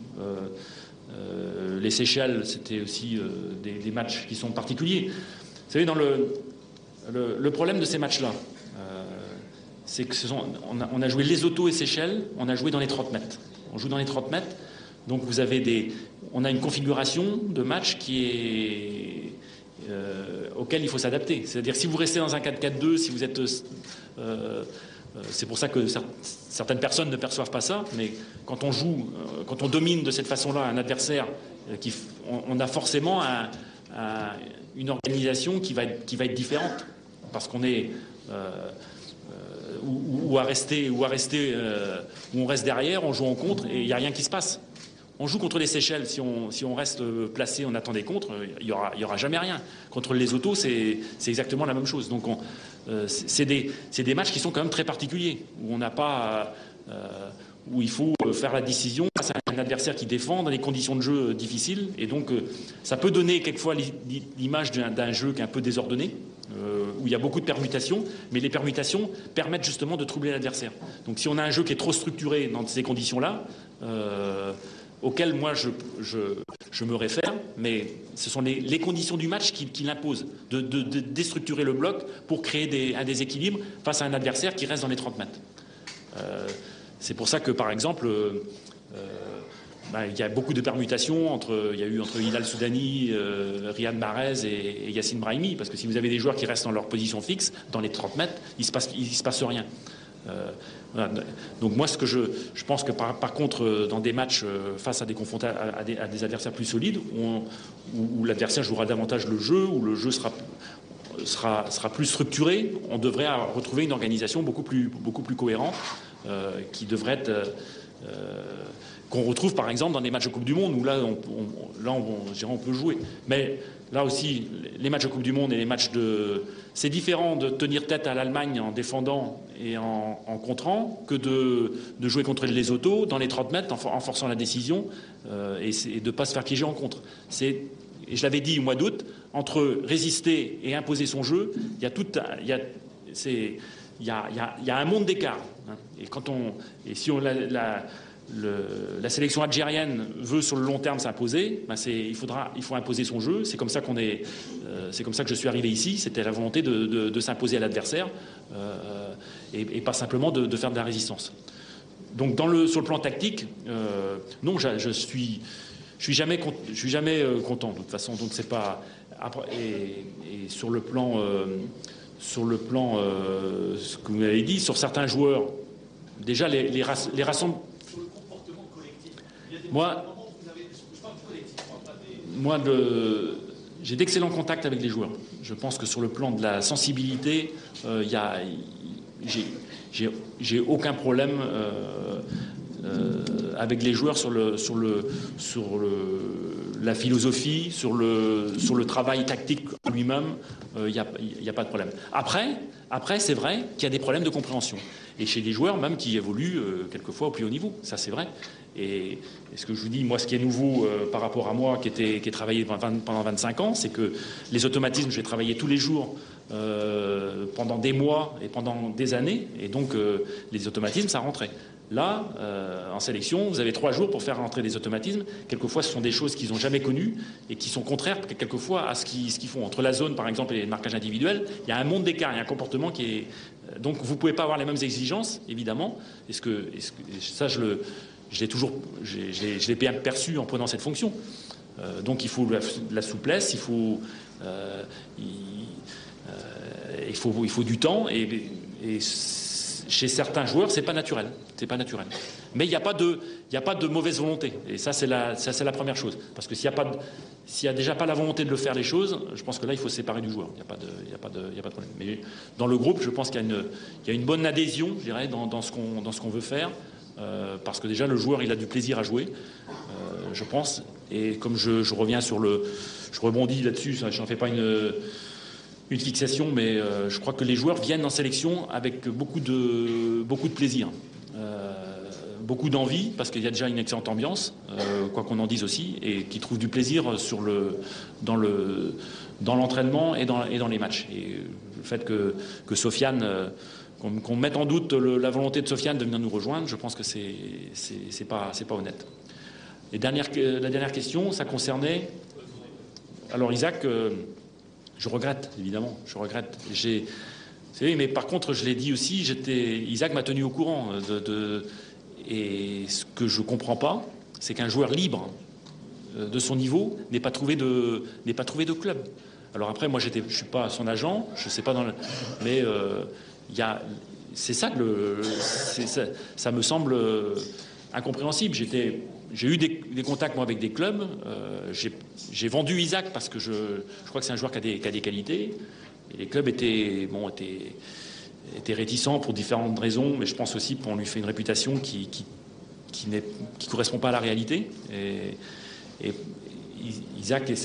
les Seychelles, c'était aussi des matchs qui sont particuliers. Vous savez, dans le problème de ces matchs-là, c'est que on a joué les autos et Seychelles, on a joué dans les 30 mètres. On joue dans les 30 mètres, donc vous avez on a une configuration de match qui est auquel il faut s'adapter. C'est-à-dire, si vous restez dans un 4-4-2, si vous êtes c'est pour ça que certaines personnes ne perçoivent pas ça, mais quand on joue, quand on domine de cette façon-là un adversaire, on a forcément une organisation qui va être différente, parce qu'on est où on reste derrière, on joue en contre et il n'y a rien qui se passe. On joue contre les Seychelles, si on reste placé, on attend des contres, il y aura jamais rien. Contre les autos, c'est exactement la même chose. Donc c'est des matchs qui sont quand même très particuliers, où on n'a pas où il faut faire la décision face à un adversaire qui défend dans des conditions de jeu difficiles, et donc ça peut donner quelquefois l'image d'un jeu qui est un peu désordonné, où il y a beaucoup de permutations, mais les permutations permettent justement de troubler l'adversaire. Donc si on a un jeu qui est trop structuré dans ces conditions-là, auquel moi je me réfère, mais ce sont les conditions du match qui l'imposent, de déstructurer le bloc pour créer un déséquilibre face à un adversaire qui reste dans les 30 mètres. C'est pour ça que, par exemple, il y a beaucoup de permutations il y a eu entre Hilal Soudani, Riyad Mahrez et Yassine Brahimi, parce que si vous avez des joueurs qui restent dans leur position fixe, dans les 30 mètres, il se passe rien. Voilà. Donc moi, ce que je pense que par contre, dans des matchs face à des confrontations à des adversaires plus solides, où l'adversaire jouera davantage le jeu, où le jeu sera plus structuré, on devrait retrouver une organisation beaucoup plus cohérente, qui devrait être qu'on retrouve par exemple dans des matchs de Coupe du Monde, où là on peut jouer. Mais là aussi, les matchs de Coupe du Monde et les matchs c'est différent de tenir tête à l'Allemagne en défendant et en contrant que de jouer contre les autos dans les 30 mètres en forçant la décision et de ne pas se faire piéger en contre. Et je l'avais dit au mois d'août, entre résister et imposer son jeu, il y a un monde d'écart. Hein. Et si la sélection algérienne veut sur le long terme s'imposer, il faut imposer son jeu. C'est comme ça c'est comme ça que je suis arrivé ici. C'était la volonté de s'imposer à l'adversaire et pas simplement de faire de la résistance. Donc sur le plan tactique, non, je suis jamais content de toute façon. Donc c'est pas et sur le plan ce que vous avez dit sur certains joueurs, déjà les rassemblent. Moi, j'ai d'excellents contacts avec les joueurs. Je pense que sur le plan de la sensibilité, j'ai aucun problème. avec les joueurs sur la philosophie, sur le travail tactique lui-même, il n'y a pas de problème. Après c'est vrai qu'il y a des problèmes de compréhension. Et chez des joueurs même qui évoluent quelquefois au plus haut niveau, ça c'est vrai. Et ce que je vous dis, moi, ce qui est nouveau par rapport à moi, qui ai travaillé pendant 25 ans, c'est que les automatismes, j'ai travaillé tous les jours pendant des mois et pendant des années, et donc les automatismes, ça rentrait. Là, en sélection, vous avez 3 jours pour faire rentrer des automatismes. Quelquefois, ce sont des choses qu'ils n'ont jamais connues et qui sont contraires quelquefois à ce qu'ils font. Entre la zone, par exemple, et le marquage individuel, il y a un monde d'écart, il y a un comportement qui est... Donc, vous ne pouvez pas avoir les mêmes exigences, évidemment. Ça, je l'ai bien perçu en prenant cette fonction. Donc, il faut la souplesse, il faut du temps et chez certains joueurs, c'est pas naturel. Mais il n'y a pas de mauvaise volonté. Et ça, c'est la première chose. Parce que s'il n'y a déjà pas la volonté de le faire les choses, je pense que là, il faut se séparer du joueur. Il n'y a pas de problème. Mais dans le groupe, je pense qu'il y a une bonne adhésion, je dirais, dans ce qu'on veut faire. Parce que déjà, le joueur, il a du plaisir à jouer, je pense. Et comme je reviens je rebondis là-dessus, je n'en fais pas une fixation, mais je crois que les joueurs viennent en sélection avec beaucoup de plaisir, beaucoup d'envie, parce qu'il y a déjà une excellente ambiance, quoi qu'on en dise aussi, et qui trouvent du plaisir dans l'entraînement et dans les matchs. Et le fait que Sofiane, qu'on mette en doute la volonté de Sofiane de venir nous rejoindre, je pense que c'est pas honnête. Et la dernière question, ça concernait... Alors Isaac... je regrette, évidemment, je regrette. Vous savez, mais par contre, je l'ai dit aussi, Isaac m'a tenu au courant. Et ce que je ne comprends pas, c'est qu'un joueur libre de son niveau n'ait pas trouvé de club. Alors après, moi, je ne suis pas son agent, je ne sais pas mais c'est ça que ça me semble incompréhensible. J'ai eu des contacts, moi, avec des clubs. J'ai vendu Isaac parce que je crois que c'est un joueur qui a des qualités. Et les clubs étaient réticents pour différentes raisons, mais je pense aussi qu'on lui fait une réputation qui correspond pas à la réalité. Et Isaac, il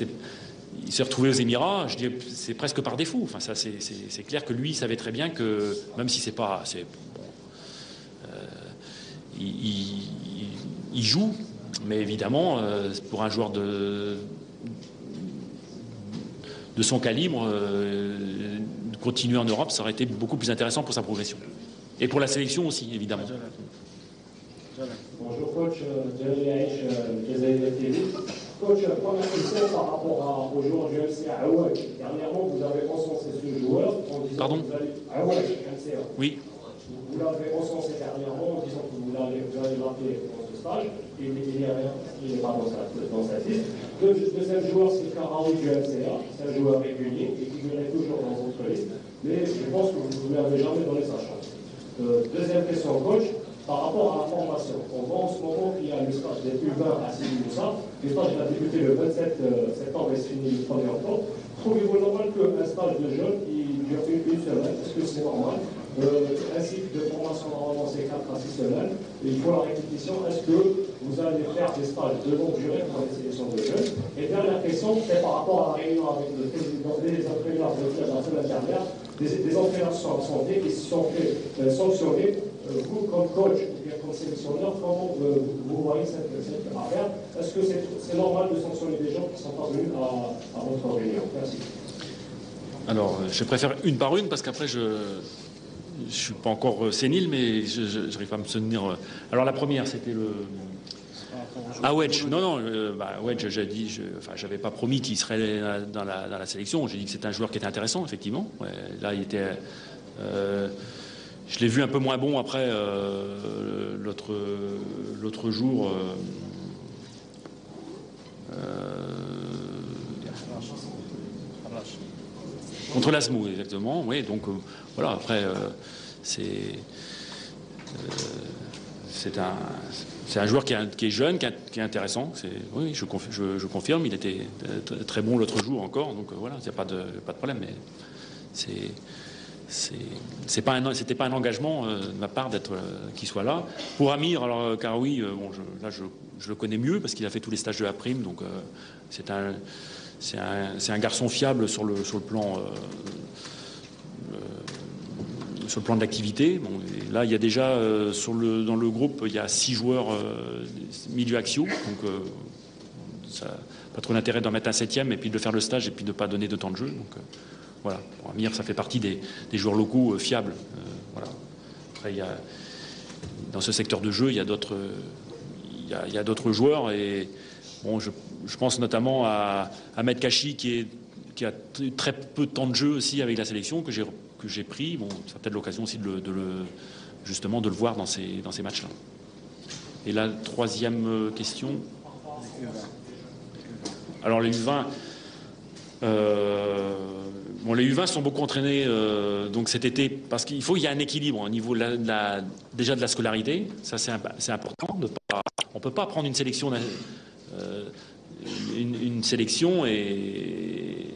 s'est retrouvé aux Émirats. Je dis, c'est presque par défaut. Enfin, ça, c'est clair que lui, il savait très bien que, même si c'est pas, il joue. Mais évidemment, pour un joueur de son calibre, continuer en Europe, ça aurait été beaucoup plus intéressant pour sa progression. Et pour la sélection aussi, évidemment. Bonjour coach, coach, première question par rapport au joueur du MCA Aouaj. Dernièrement, vous avez encensé ce joueur en disant Pardon? que vous allez... Aouaj, MCA. Oui. Vous l'avez encensé dernièrement en disant que vous allez l'appeler dans ce stage. Il n'est pas dans sa liste. Le deuxième joueur, c'est Karaoui du MCA. C'est un joueur régulier et qui viendrait toujours dans votre liste. Mais je pense que vous ne lui avez jamais donné sa chance. Deuxième question, coach. Par rapport à la formation, on voit en ce moment qu'il y a le stage des U20 à Sidi Moussa. Le stage va débuter le 27 septembre et se finit le 1er octobre. Trouvez-vous normal qu'un stage de jeunes qui dure une semaine? Est-ce que c'est normal? Un cycle de formation normalement c'est 4 à 6 semaines. Et il faut la répétition. Est-ce que vous allez faire des stages de longue durée pour les sélections de jeunes? Et dernière question, c'est par rapport à la réunion avec le président des entraîneurs de la semaine dernière. Des entraîneurs en santé qui se sont fait sanctionner. Vous, comme coach ou bien comme sélectionneur, comment vous voyez cette affaire? Est-ce que c'est normal de sanctionner des gens qui ne sont pas venus à votre réunion? Merci. Alors, je préfère une par une parce qu'après, je ne suis pas encore sénile, mais je n'arrive pas à me souvenir. Alors, la première, c'était le... Ah, Wedge. Non, Wedge, j'avais pas promis qu'il serait dans la sélection. J'ai dit que c'était un joueur qui était intéressant, effectivement. Ouais, là, il était... je l'ai vu un peu moins bon après l'autre jour. Contre l'Asmou, exactement. Oui, donc voilà. Après, c'est un joueur qui est jeune, qui est intéressant. Oui, je confirme. Il était très bon l'autre jour encore. Donc voilà, il n'y a pas de problème. Mais c'était pas un engagement de ma part qu'il soit là. Pour Amir, alors Karoui, bon, je le connais mieux parce qu'il a fait tous les stages de la prime, donc c'est un garçon fiable sur le plan de l'activité. Bon, là, il y a déjà dans le groupe, il y a 6 joueurs milieu axiaux, donc ça pas trop d'intérêt d'en mettre un 7e et puis de faire le stage et puis de ne pas donner de temps de jeu. Donc voilà, pour Amir, ça fait partie des joueurs locaux fiables. Voilà. Après, dans ce secteur de jeu, il y a d'autres joueurs et bon, je pense notamment à Ahmed Kachi qui a très peu de temps de jeu aussi avec la sélection que j'ai pris. Bon, ça peut-être l'occasion aussi justement de le voir dans ces matchs-là. Et la 3e question. Alors les U20, les U20 sont beaucoup entraînés donc cet été parce qu'il faut qu'il y ait un équilibre au niveau déjà de la scolarité. Ça c'est important. On peut pas prendre une sélection et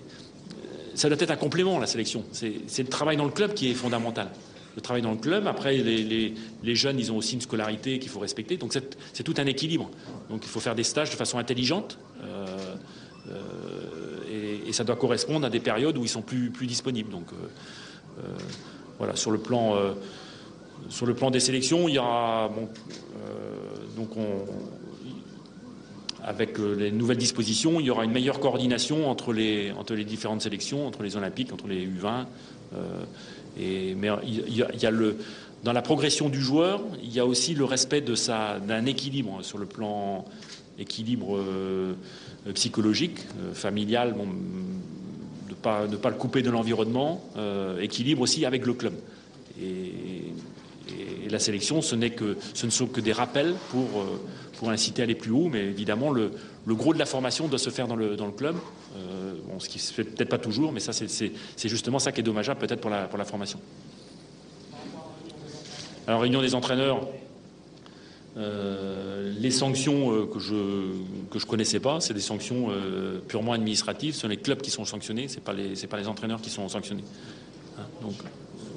ça doit être un complément, la sélection. C'est le travail dans le club qui est fondamental. Le travail dans le club. Après, les jeunes, ils ont aussi une scolarité qu'il faut respecter. Donc c'est tout un équilibre. Donc il faut faire des stages de façon intelligente. Et ça doit correspondre à des périodes où ils sont plus disponibles. Donc voilà, sur le plan des sélections, il y aura avec les nouvelles dispositions, il y aura une meilleure coordination entre les différentes sélections, entre les Olympiques, entre les U20. Mais il y a dans la progression du joueur, il y a aussi le respect d'un équilibre sur le plan équilibre psychologique, familial, bon, de pas le couper de l'environnement, équilibre aussi avec le club. Et la sélection, ce ne sont que des rappels pour inciter à aller plus haut, mais évidemment le gros de la formation doit se faire dans le club, ce qui se fait peut-être pas toujours, mais ça c'est justement ça qui est dommageable peut-être pour la formation. Alors réunion des entraîneurs, les sanctions que je connaissais pas, c'est des sanctions purement administratives, ce sont les clubs qui sont sanctionnés, c'est pas les entraîneurs qui sont sanctionnés. Hein, donc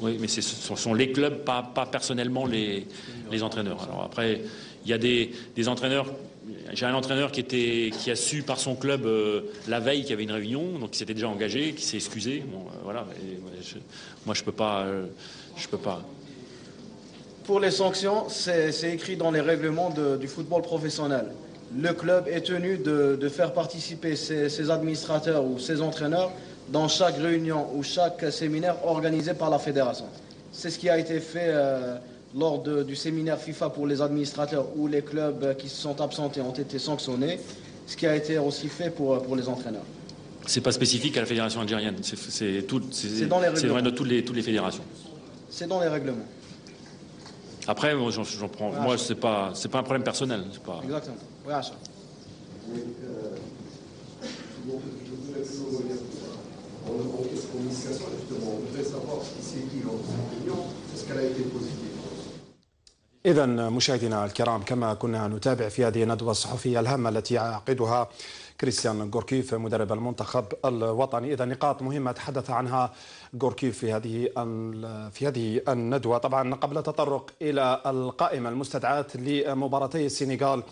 oui, mais ce sont les clubs, pas personnellement les entraîneurs. Alors après, il y a des entraîneurs. J'ai un entraîneur qui a su par son club la veille qu'il y avait une réunion, donc qui s'était déjà engagé, qui s'est excusé. Bon, voilà. Moi, je peux pas. Pour les sanctions, c'est écrit dans les règlements du football professionnel. Le club est tenu de faire participer ses administrateurs ou ses entraîneurs dans chaque réunion ou chaque séminaire organisé par la fédération. C'est ce qui a été fait lors du séminaire FIFA pour les administrateurs où les clubs qui se sont absentés ont été sanctionnés, ce qui a été aussi fait pour les entraîneurs. C'est pas spécifique à la fédération algérienne, c'est dans les règlements. C'est dans toutes les fédérations. C'est dans les règlements. Après, j'en prends. Ouais, moi, c'est pas un problème personnel. Pas... Exactement. Oui, Acha. On enquête communication, justement, on voudrait savoir qui c'est qui lors de cette réunion, est-ce qu'elle a été positive. إذا مشاهدينا الكرام، كما كنا نتابع في هذه الندوة الصحفية الهامة التي يعقدها كريستيان غوركيف مدرب المنتخب الوطني. إذا نقاط مهمة تحدث عنها غوركيف في هذه الندوة. طبعا قبل التطرق إلى القائمة المستدعاة لمباراتي السنغال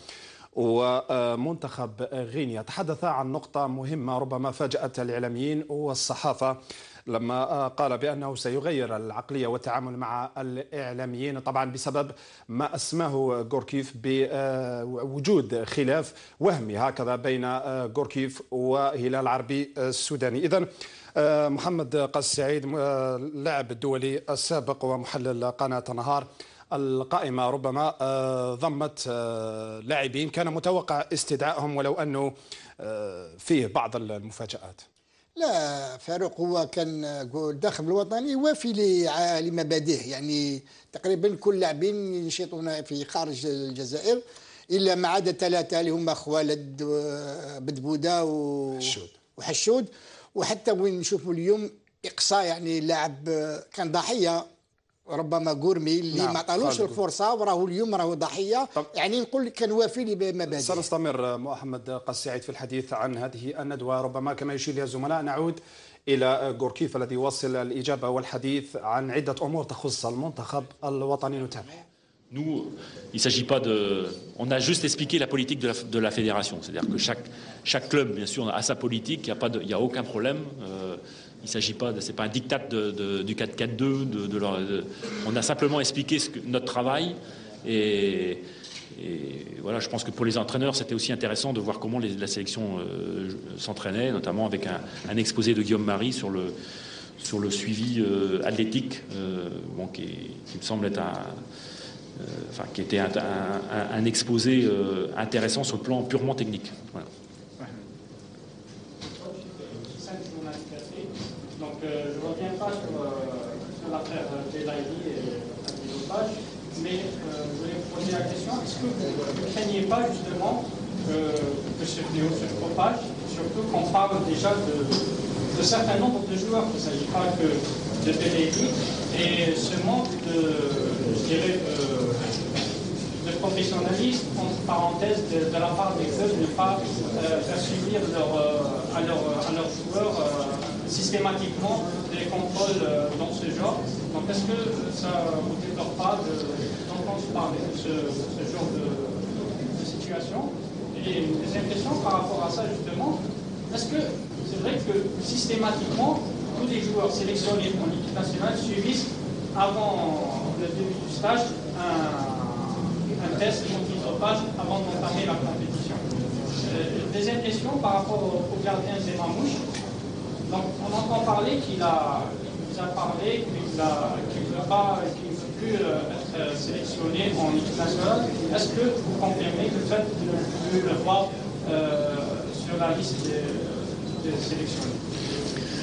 ومنتخب غينيا، تحدث عن نقطة مهمة ربما فاجأت الإعلاميين والصحافة لما قال بأنه سيغير العقلية والتعامل مع الإعلاميين، طبعا بسبب ما أسماه غوركيف بوجود خلاف وهمي هكذا بين غوركيف وهلال العربي السوداني. إذن محمد قاس سعيد اللاعب الدولي السابق ومحلل قناة نهار، القائمة ربما ضمت لاعبين كان متوقع استدعائهم ولو أنه فيه بعض المفاجآت. لا فاروق هو كان الداخل الوطني يوافي لمبادئه، يعني تقريبا كل لاعبين ينشطون في خارج الجزائر الا ما عدا 3 اللي هما خوالد بدبوده وحشود. وحتى وين نشوفوا اليوم اقصاء، يعني لاعب كان ضحيه ربما قورمي اللي ما عطالوش الفرصه وراه اليوم راهو ضحيه، يعني نقول لك كان وافي لمبادئه. سنستمر محمد قاس سعيد في الحديث عن هذه الندوه، ربما كما يشير لها الزملاء نعود إلى غوركيف الذي واصل الإجابة والحديث عن عدة أمور تخص المنتخب الوطني. نتابع. Nous, il ne s'agit pas de... On a juste expliqué la politique de la fédération. C'est-à-dire que chaque club, bien sûr, a sa politique, il n'y a aucun problème. Il ne s'agit pas, c'est pas un diktat du 4-4-2. On a simplement expliqué notre travail. Et voilà, je pense que pour les entraîneurs, c'était aussi intéressant de voir comment la sélection s'entraînait, notamment avec un exposé de Guillaume Marie sur le suivi athlétique, qui me semble être qui était un exposé intéressant sur le plan purement technique. Voilà. Donc, je ne reviens pas sur l'affaire Belaïli et le dopage, mais je voulais vous poser la question, est-ce que vous ne craignez pas justement que ce fléau se propage, surtout qu'on parle déjà de certain nombre de joueurs, il ne s'agit pas que de Belaïli, et ce manque de professionnalisme, entre parenthèses, de la part des clubs, ne pas faire subir à leurs joueurs systématiquement des contrôles dans ce genre. Donc est-ce que ça ne vous déplore pas d'entendre parler de ce genre de situation? Et une deuxième question par rapport à ça justement, est-ce que c'est vrai que systématiquement tous les joueurs sélectionnés en équipe nationale subissent avant le début du stage un test antidopage avant d'entamer la compétition? Deuxième question par rapport au gardien Zemamouche. Donc on entend parler qu'il a parlé qu'il ne veut plus être sélectionné en équipe nationale. Est-ce que vous confirmez le fait de ne plus le voir sur la liste des sélectionnés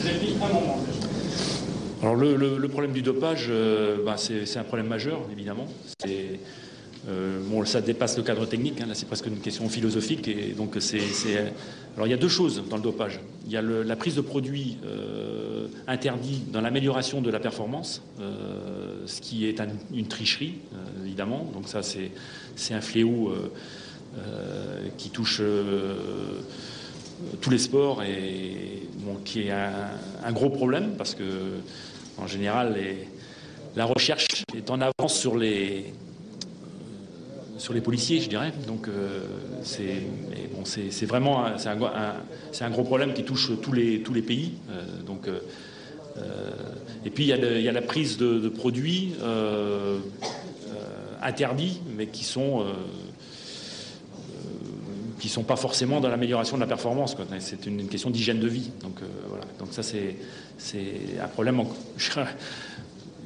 depuis un moment déjà? Alors le problème du dopage, c'est un problème majeur, évidemment. Ça dépasse le cadre technique, là c'est presque une question philosophique. Et donc alors il y a deux choses dans le dopage. Il y a la prise de produits interdits dans l'amélioration de la performance, ce qui est une tricherie, évidemment. Donc ça c'est un fléau qui touche tous les sports et qui est un gros problème parce que en général la recherche est en avance sur les policiers, je dirais. Donc c'est vraiment un gros problème qui touche tous les pays. Et puis il y a la prise de produits interdits, mais qui sont pas forcément dans l'amélioration de la performance. C'est une question d'hygiène de vie. Donc voilà. Donc ça c'est un problème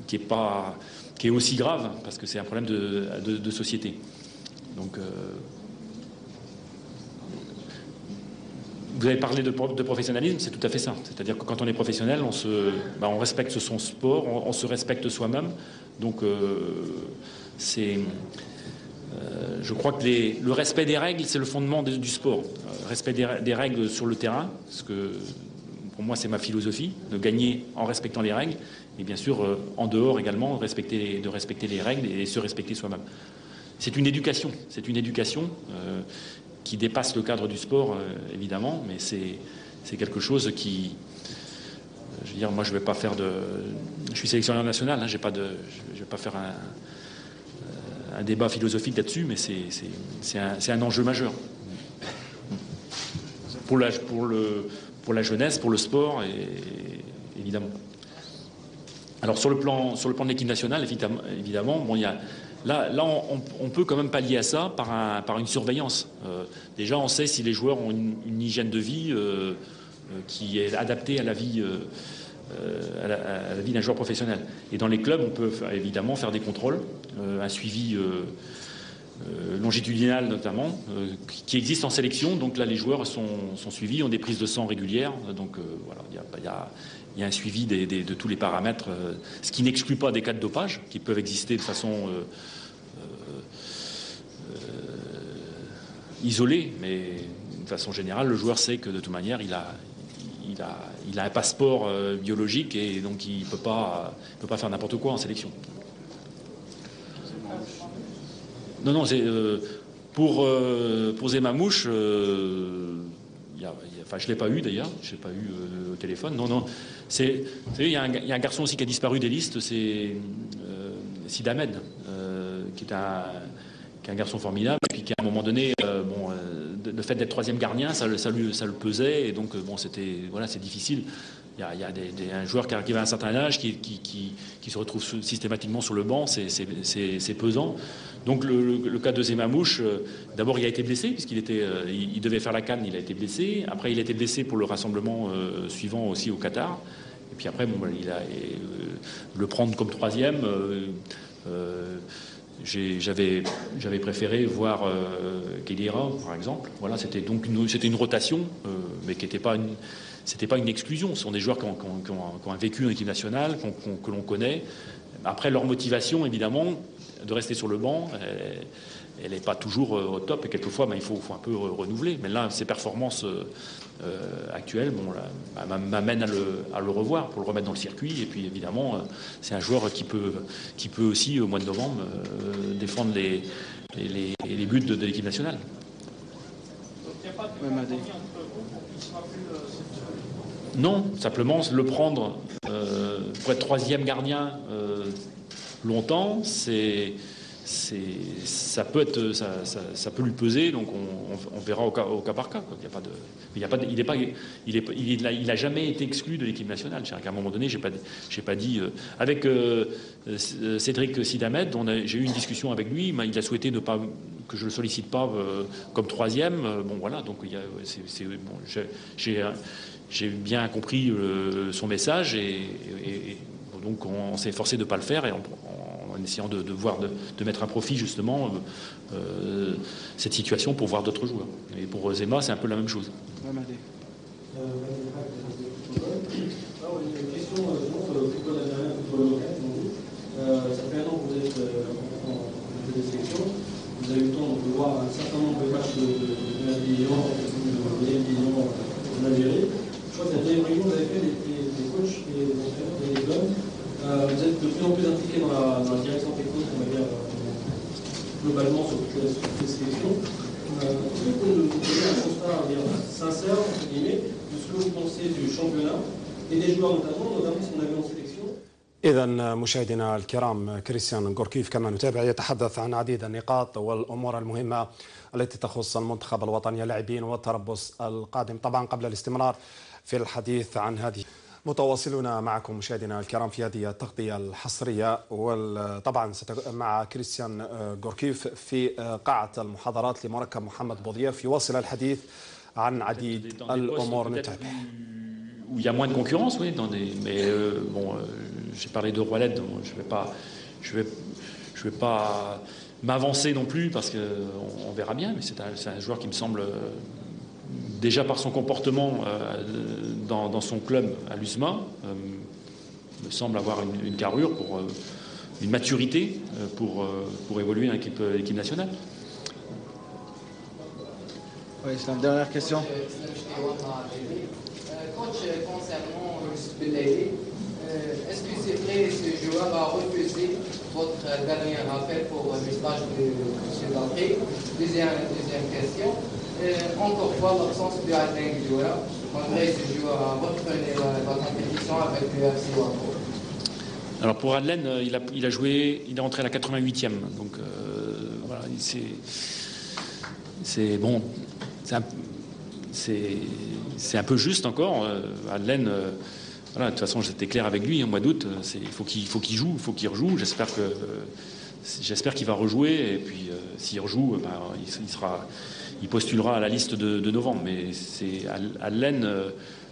qui est aussi grave parce que c'est un problème de société. Donc vous avez parlé de professionnalisme, c'est tout à fait ça. C'est-à-dire que quand on est professionnel, on respecte son sport, on se respecte soi-même. Donc je crois que le respect des règles, c'est le fondement du sport. Respect des règles sur le terrain, parce que pour moi c'est ma philosophie, de gagner en respectant les règles, et bien sûr en dehors également, de respecter les règles et se respecter soi-même. C'est une éducation qui dépasse le cadre du sport, évidemment, mais c'est quelque chose qui... Je veux dire, moi je vais pas faire je suis sélectionneur national, je vais pas faire un débat philosophique là-dessus, mais c'est un enjeu majeur pour la jeunesse, pour le sport, évidemment. Alors sur le plan de l'équipe nationale, évidemment, là on peut quand même pallier à ça par une surveillance. Déjà, on sait si les joueurs ont une hygiène de vie qui est adaptée à la vie d'un joueur professionnel. Et dans les clubs, on peut évidemment faire des contrôles, un suivi longitudinal notamment, qui existe en sélection. Donc là, les joueurs sont suivis, ont des prises de sang régulières. Donc voilà, il y a un suivi de tous les paramètres, ce qui n'exclut pas des cas de dopage qui peuvent exister de façon isolée, mais de façon générale, le joueur sait que de toute manière, il a un passeport biologique et donc il peut pas faire n'importe quoi en sélection. Non, c'est pour Zemamouche, il enfin, je ne l'ai pas eu d'ailleurs, je ne l'ai pas eu au téléphone. Non, non. Vous savez, il y a un garçon aussi qui a disparu des listes, c'est Sid Ahmed, qui est un garçon formidable, et puis qui à un moment donné, le fait d'être troisième gardien, ça le pesait, et donc bon, voilà, c'est difficile. Il y a un joueur qui arrive à un certain âge qui se retrouve systématiquement sur le banc, c'est pesant. Donc le cas de Zemamouche, d'abord il a été blessé puisqu'il il devait faire la CAN, il a été blessé. Après il a été blessé pour le rassemblement suivant aussi au Qatar. Et puis après le prendre comme troisième. J'avais préféré voir Kedira par exemple. Voilà, c'était une rotation, mais qui n'était pas une. C'était pas une exclusion. Ce sont des joueurs qui ont un vécu en équipe nationale, que l'on connaît. Après, leur motivation, évidemment, de rester sur le banc, elle n'est pas toujours au top. Et quelquefois, il faut un peu renouveler. Mais là, ses performances actuelles m'amènent à le revoir, pour le remettre dans le circuit. Et puis, évidemment, c'est un joueur qui peut aussi, au mois de novembre, défendre les buts de l'équipe nationale. Donc, il n'y a pas de compromis entre vous pour qu'il soit plus... Non, simplement le prendre pour être troisième gardien longtemps, ça peut lui peser, donc on verra au cas par cas. Quoi. Il n'a jamais été exclu de l'équipe nationale. À un moment donné, j'ai pas dit avec Cédric Sidamed, j'ai eu une discussion avec lui. Il a souhaité que je le sollicite pas comme troisième. Bon voilà, donc j'ai bien compris son message et donc on s'est efforcé de ne pas le faire et en essayant de mettre à profit justement cette situation pour voir d'autres joueurs. Et pour Zema, c'est un peu la même chose. Une question sur le football algérien, le football local. Ça fait un an que vous êtes en des sélections. Vous avez eu le temps de voir un certain nombre de matchs de la division, de en Algérie. Je crois que la dernière réunion, vous avez fait des coachs et des entraîneurs des clubs. Vous êtes de plus en plus impliqué dans la direction technique, on va dire, globalement sur toutes les sélections. Est-ce que vous pouvez nous donner un constat sincère, entre guillemets, de ce que vous pensez du championnat et des joueurs notamment ce qu'on a vu en sélection? إذا مشاهدينا الكرام، كريستيان غوركيف كما نتابع يتحدث عن عديد النقاط والأمور المهمة التي تخص المنتخب الوطني، اللاعبين والتربص القادم. طبعا قبل الاستمرار في الحديث عن هذه متواصلون معكم مشاهدينا الكرام في هذه التغطية الحصرية، وطبعا مع كريستيان غوركيف في قاعة المحاضرات لمركب محمد بوضياف يواصل الحديث عن عديد الأمور. نتابع. Où il y a moins de concurrence, oui, j'ai parlé de Roiled, je vais pas m'avancer non plus parce qu'on verra bien, mais c'est un joueur qui me semble, déjà par son comportement dans son club à l'USMA, me semble avoir une carrure, une maturité pour évoluer dans l'équipe nationale. Oui, c'est la dernière question. Coach, concernant Youssef Belaïli, est-ce que c'est vrai que ce joueur a refusé votre dernier appel pour le stage de M. Dantré? Deuxième question. Encore une fois, l'absence de Alain Guillaume, malgré ce joueur a repris la compétition avec le FC Ouagadougou. Alors pour Adlen, il a joué, il est rentré à la 88e, donc voilà, c'est bon, c'est un peu juste encore. Adlen, voilà, de toute façon, j'étais clair avec lui au mois d'août. Il faut qu'il joue, il faut qu'il rejoue. J'espère qu'il va rejouer. Et puis, s'il rejoue, il postulera à la liste de novembre. Mais c'est Adlen,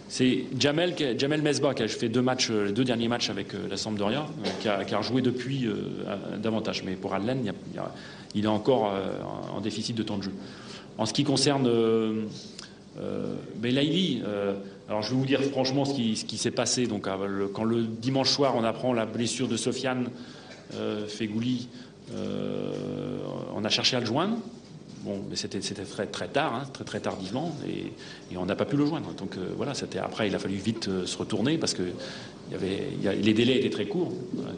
c'est Jamel Mesbah qui a fait les deux derniers matchs avec la Sampdoria, qui a rejoué depuis davantage. Mais pour Adlen, il est encore en déficit de temps de jeu. En ce qui concerne Belaïli, alors je vais vous dire franchement ce qui s'est passé. Donc, quand le dimanche soir on apprend la blessure de Sofiane Fegouli, on a cherché à le joindre. Bon, mais c'était très tard, hein, très tardivement, et on n'a pas pu le joindre. Donc voilà, après il a fallu vite se retourner parce que les délais étaient très courts.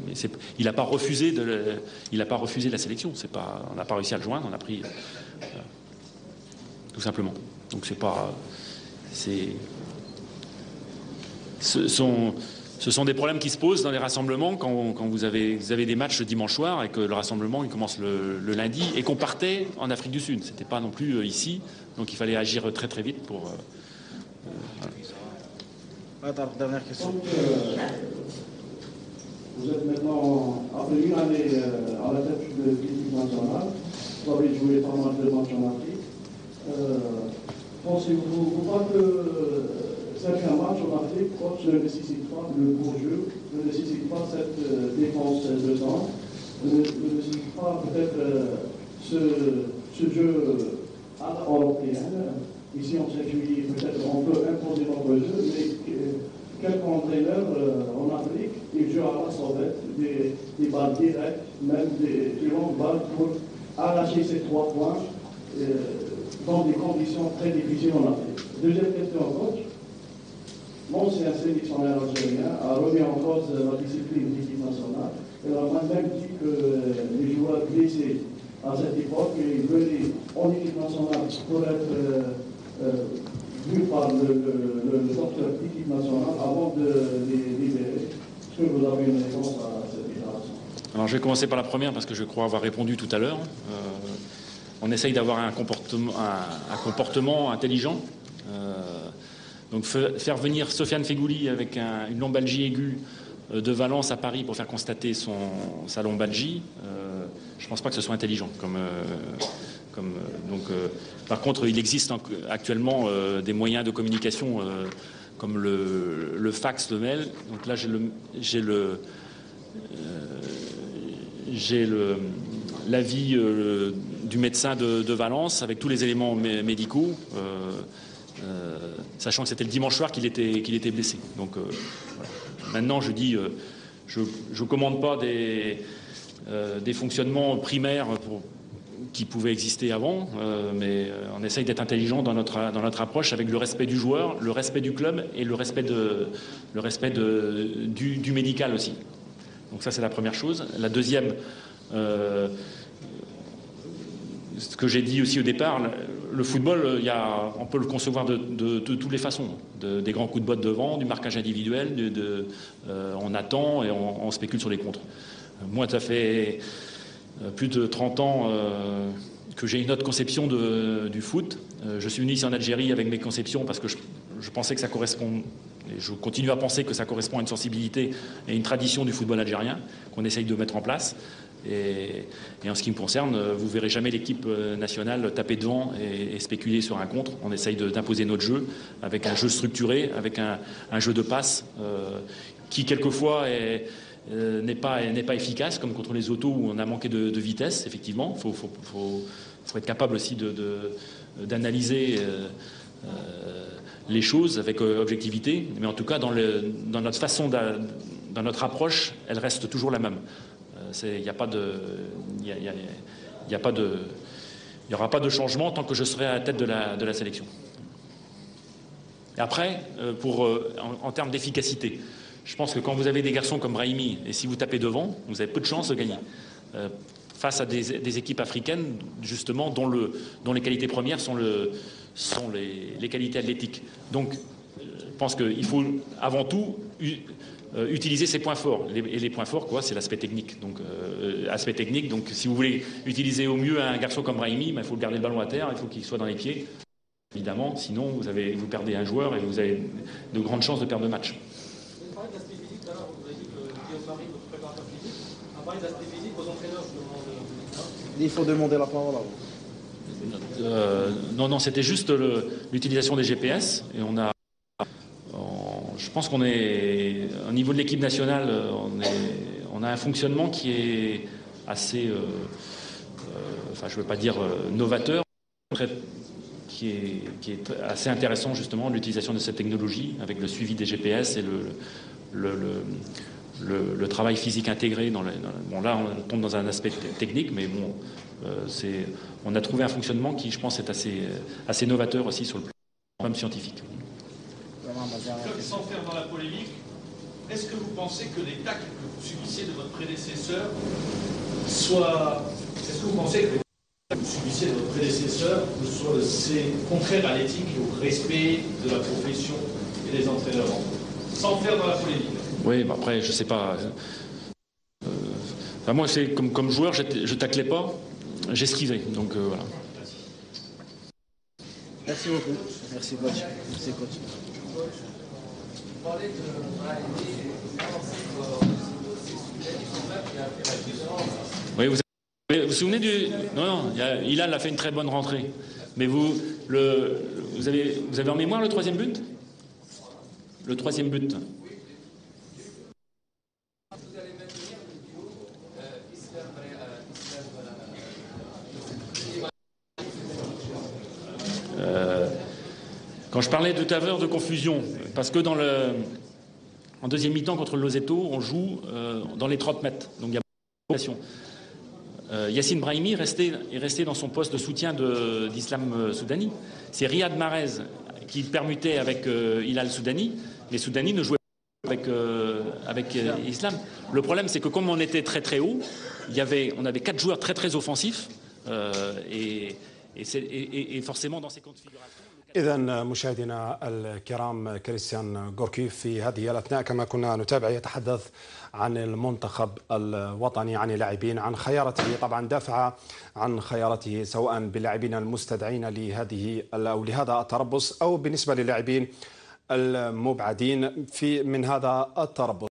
Mais il n'a pas refusé la sélection. On n'a pas réussi à le joindre. On a pris tout simplement. Donc ce sont des problèmes qui se posent dans les rassemblements quand vous avez des matchs le dimanche soir et que le rassemblement il commence le lundi et qu'on partait en Afrique du Sud. C'était pas non plus ici, donc il fallait agir très très vite pour. Attends, dernière question. Donc, vous êtes maintenant, après une année à la tête de l'équipe nationale, vous avez joué pas mal de matchs en Afrique. Pensez-vous pas que certains matchs en Afrique, coach, ne nécessitent pas le beau jeu, ne nécessitent pas cette défense de temps, ne nécessitent pas peut-être ce jeu à l'européenne. Ici, en 7 juillet, peut-être on peut imposer notre jeu, mais quelques entraîneurs en Afrique, ils jouent à la sauvette, des balles directes, même des longues balles pour arracher ces 3 points dans des conditions très difficiles en Afrique. Deuxième question, coach. L'ancien sélectionneur algérien a remis en cause la discipline de l'équipe nationale. Il a même dit que les joueurs blessés à cette époque, ils venaient en équipe nationale pour être vus par le docteur de l'équipe nationale avant de les libérer. Est-ce que vous avez une réponse à cette déclaration? Alors je vais commencer par la première parce que je crois avoir répondu tout à l'heure. On essaye d'avoir un comportement intelligent. Donc faire venir Sofiane Feghouli avec une lombalgie aiguë de Valence à Paris pour faire constater sa lombalgie, je ne pense pas que ce soit intelligent. Par contre, il existe actuellement des moyens de communication comme le fax, le mail. Donc là, j'ai l'avis du médecin de Valence avec tous les éléments médicaux. Sachant que c'était le dimanche soir qu'il était blessé. Donc voilà. Maintenant, je dis, je ne commande pas des fonctionnements primaires qui pouvaient exister avant, mais on essaye d'être intelligent dans notre approche avec le respect du joueur, le respect du club et le respect du médical aussi. Donc ça, c'est la première chose. La deuxième, ce que j'ai dit aussi au départ, le football, on peut le concevoir de toutes les façons. Des grands coups de botte devant, du marquage individuel, on attend et on spécule sur les contres. Moi, ça fait plus de 30 ans que j'ai une autre conception du foot. Je suis venu ici en Algérie avec mes conceptions parce que je pensais que ça correspond, et je continue à penser que ça correspond à une sensibilité et une tradition du football algérien qu'on essaye de mettre en place. Et en ce qui me concerne, vous ne verrez jamais l'équipe nationale taper devant et spéculer sur un contre. On essaye d'imposer notre jeu avec un jeu structuré, avec un jeu de passe qui quelquefois n'est pas efficace, comme contre les autos où on a manqué de vitesse, effectivement. Il faut être capable aussi d'analyser les choses avec objectivité. Mais en tout cas, dans notre façon, dans notre approche, elle reste toujours la même. Il n'y aura pas de changement tant que je serai à la tête de la sélection. Et après, en termes d'efficacité, je pense que quand vous avez des garçons comme Brahimi, et si vous tapez devant, vous avez peu de chances de gagner. Face à des équipes africaines, justement, dont les qualités premières sont les qualités athlétiques. Donc, je pense qu'il faut avant tout utiliser ses points forts. Et les points forts, c'est l'aspect technique. Donc, si vous voulez utiliser au mieux un garçon comme Brahimi, il faut garder le ballon à terre, il faut qu'il soit dans les pieds. Évidemment, sinon vous perdez un joueur et vous avez de grandes chances de perdre le match. Vous parlez d'aspect physique, tout à l'heure, vous avez dit que Guillaume Marie, votre préparateur physique, a parlé d'aspect physique aux entraîneurs, je demande. Il faut demander la parole à vous. Non, c'était juste l'utilisation des GPS. Et je pense qu'on est, au niveau de l'équipe nationale, on a un fonctionnement qui est assez, je ne veux pas dire novateur, qui est assez intéressant justement, l'utilisation de cette technologie avec le suivi des GPS et le travail physique intégré. Bon, là, on tombe dans un aspect technique, mais bon, on a trouvé un fonctionnement qui, je pense, est assez novateur aussi sur le plan même scientifique. Sans faire dans la polémique, est-ce que vous pensez que les tacles que vous subissez de votre prédécesseur est-ce que vous pensez que les tacles que vous subissez de votre prédécesseur professeur, c'est contraire à l'éthique et au respect de la profession et des entraîneurs, sans faire dans la polémique. Oui, bah après, je sais pas. Moi, c'est comme joueur, je taclais pas, j'esquivais. Donc voilà. Merci beaucoup. Merci coach. Merci coach. Vous parlez de oui, vous vous souvenez du... Non, Hilal a fait une très bonne rentrée. Mais vous avez en mémoire le troisième but? Le troisième but. Quand je parlais tout à l'heure de confusion, parce que en deuxième mi-temps contre le Loseto, on joue dans les 30 mètres. Donc il y a beaucoup de pression. Yassine Brahimi est resté dans son poste de soutien d'Islam Soudani. C'est Riyad Mahrez qui permutait avec Hilal Soudani. Les Soudani ne jouaient pas avec Islam. Le problème, c'est que comme on était très très haut, on avait 4 joueurs très très offensifs et forcément dans ces configurations. إذا مشاهدينا الكرام، كريستيان غوركيف في هذه الأثناء كما كنا نتابع يتحدث عن المنتخب الوطني، عن اللاعبين، عن خيارته. طبعا دافع عن خيارته سواء باللاعبين المستدعين لهذه أو لهذا التربص أو بالنسبة للاعبين المبعدين من هذا التربص.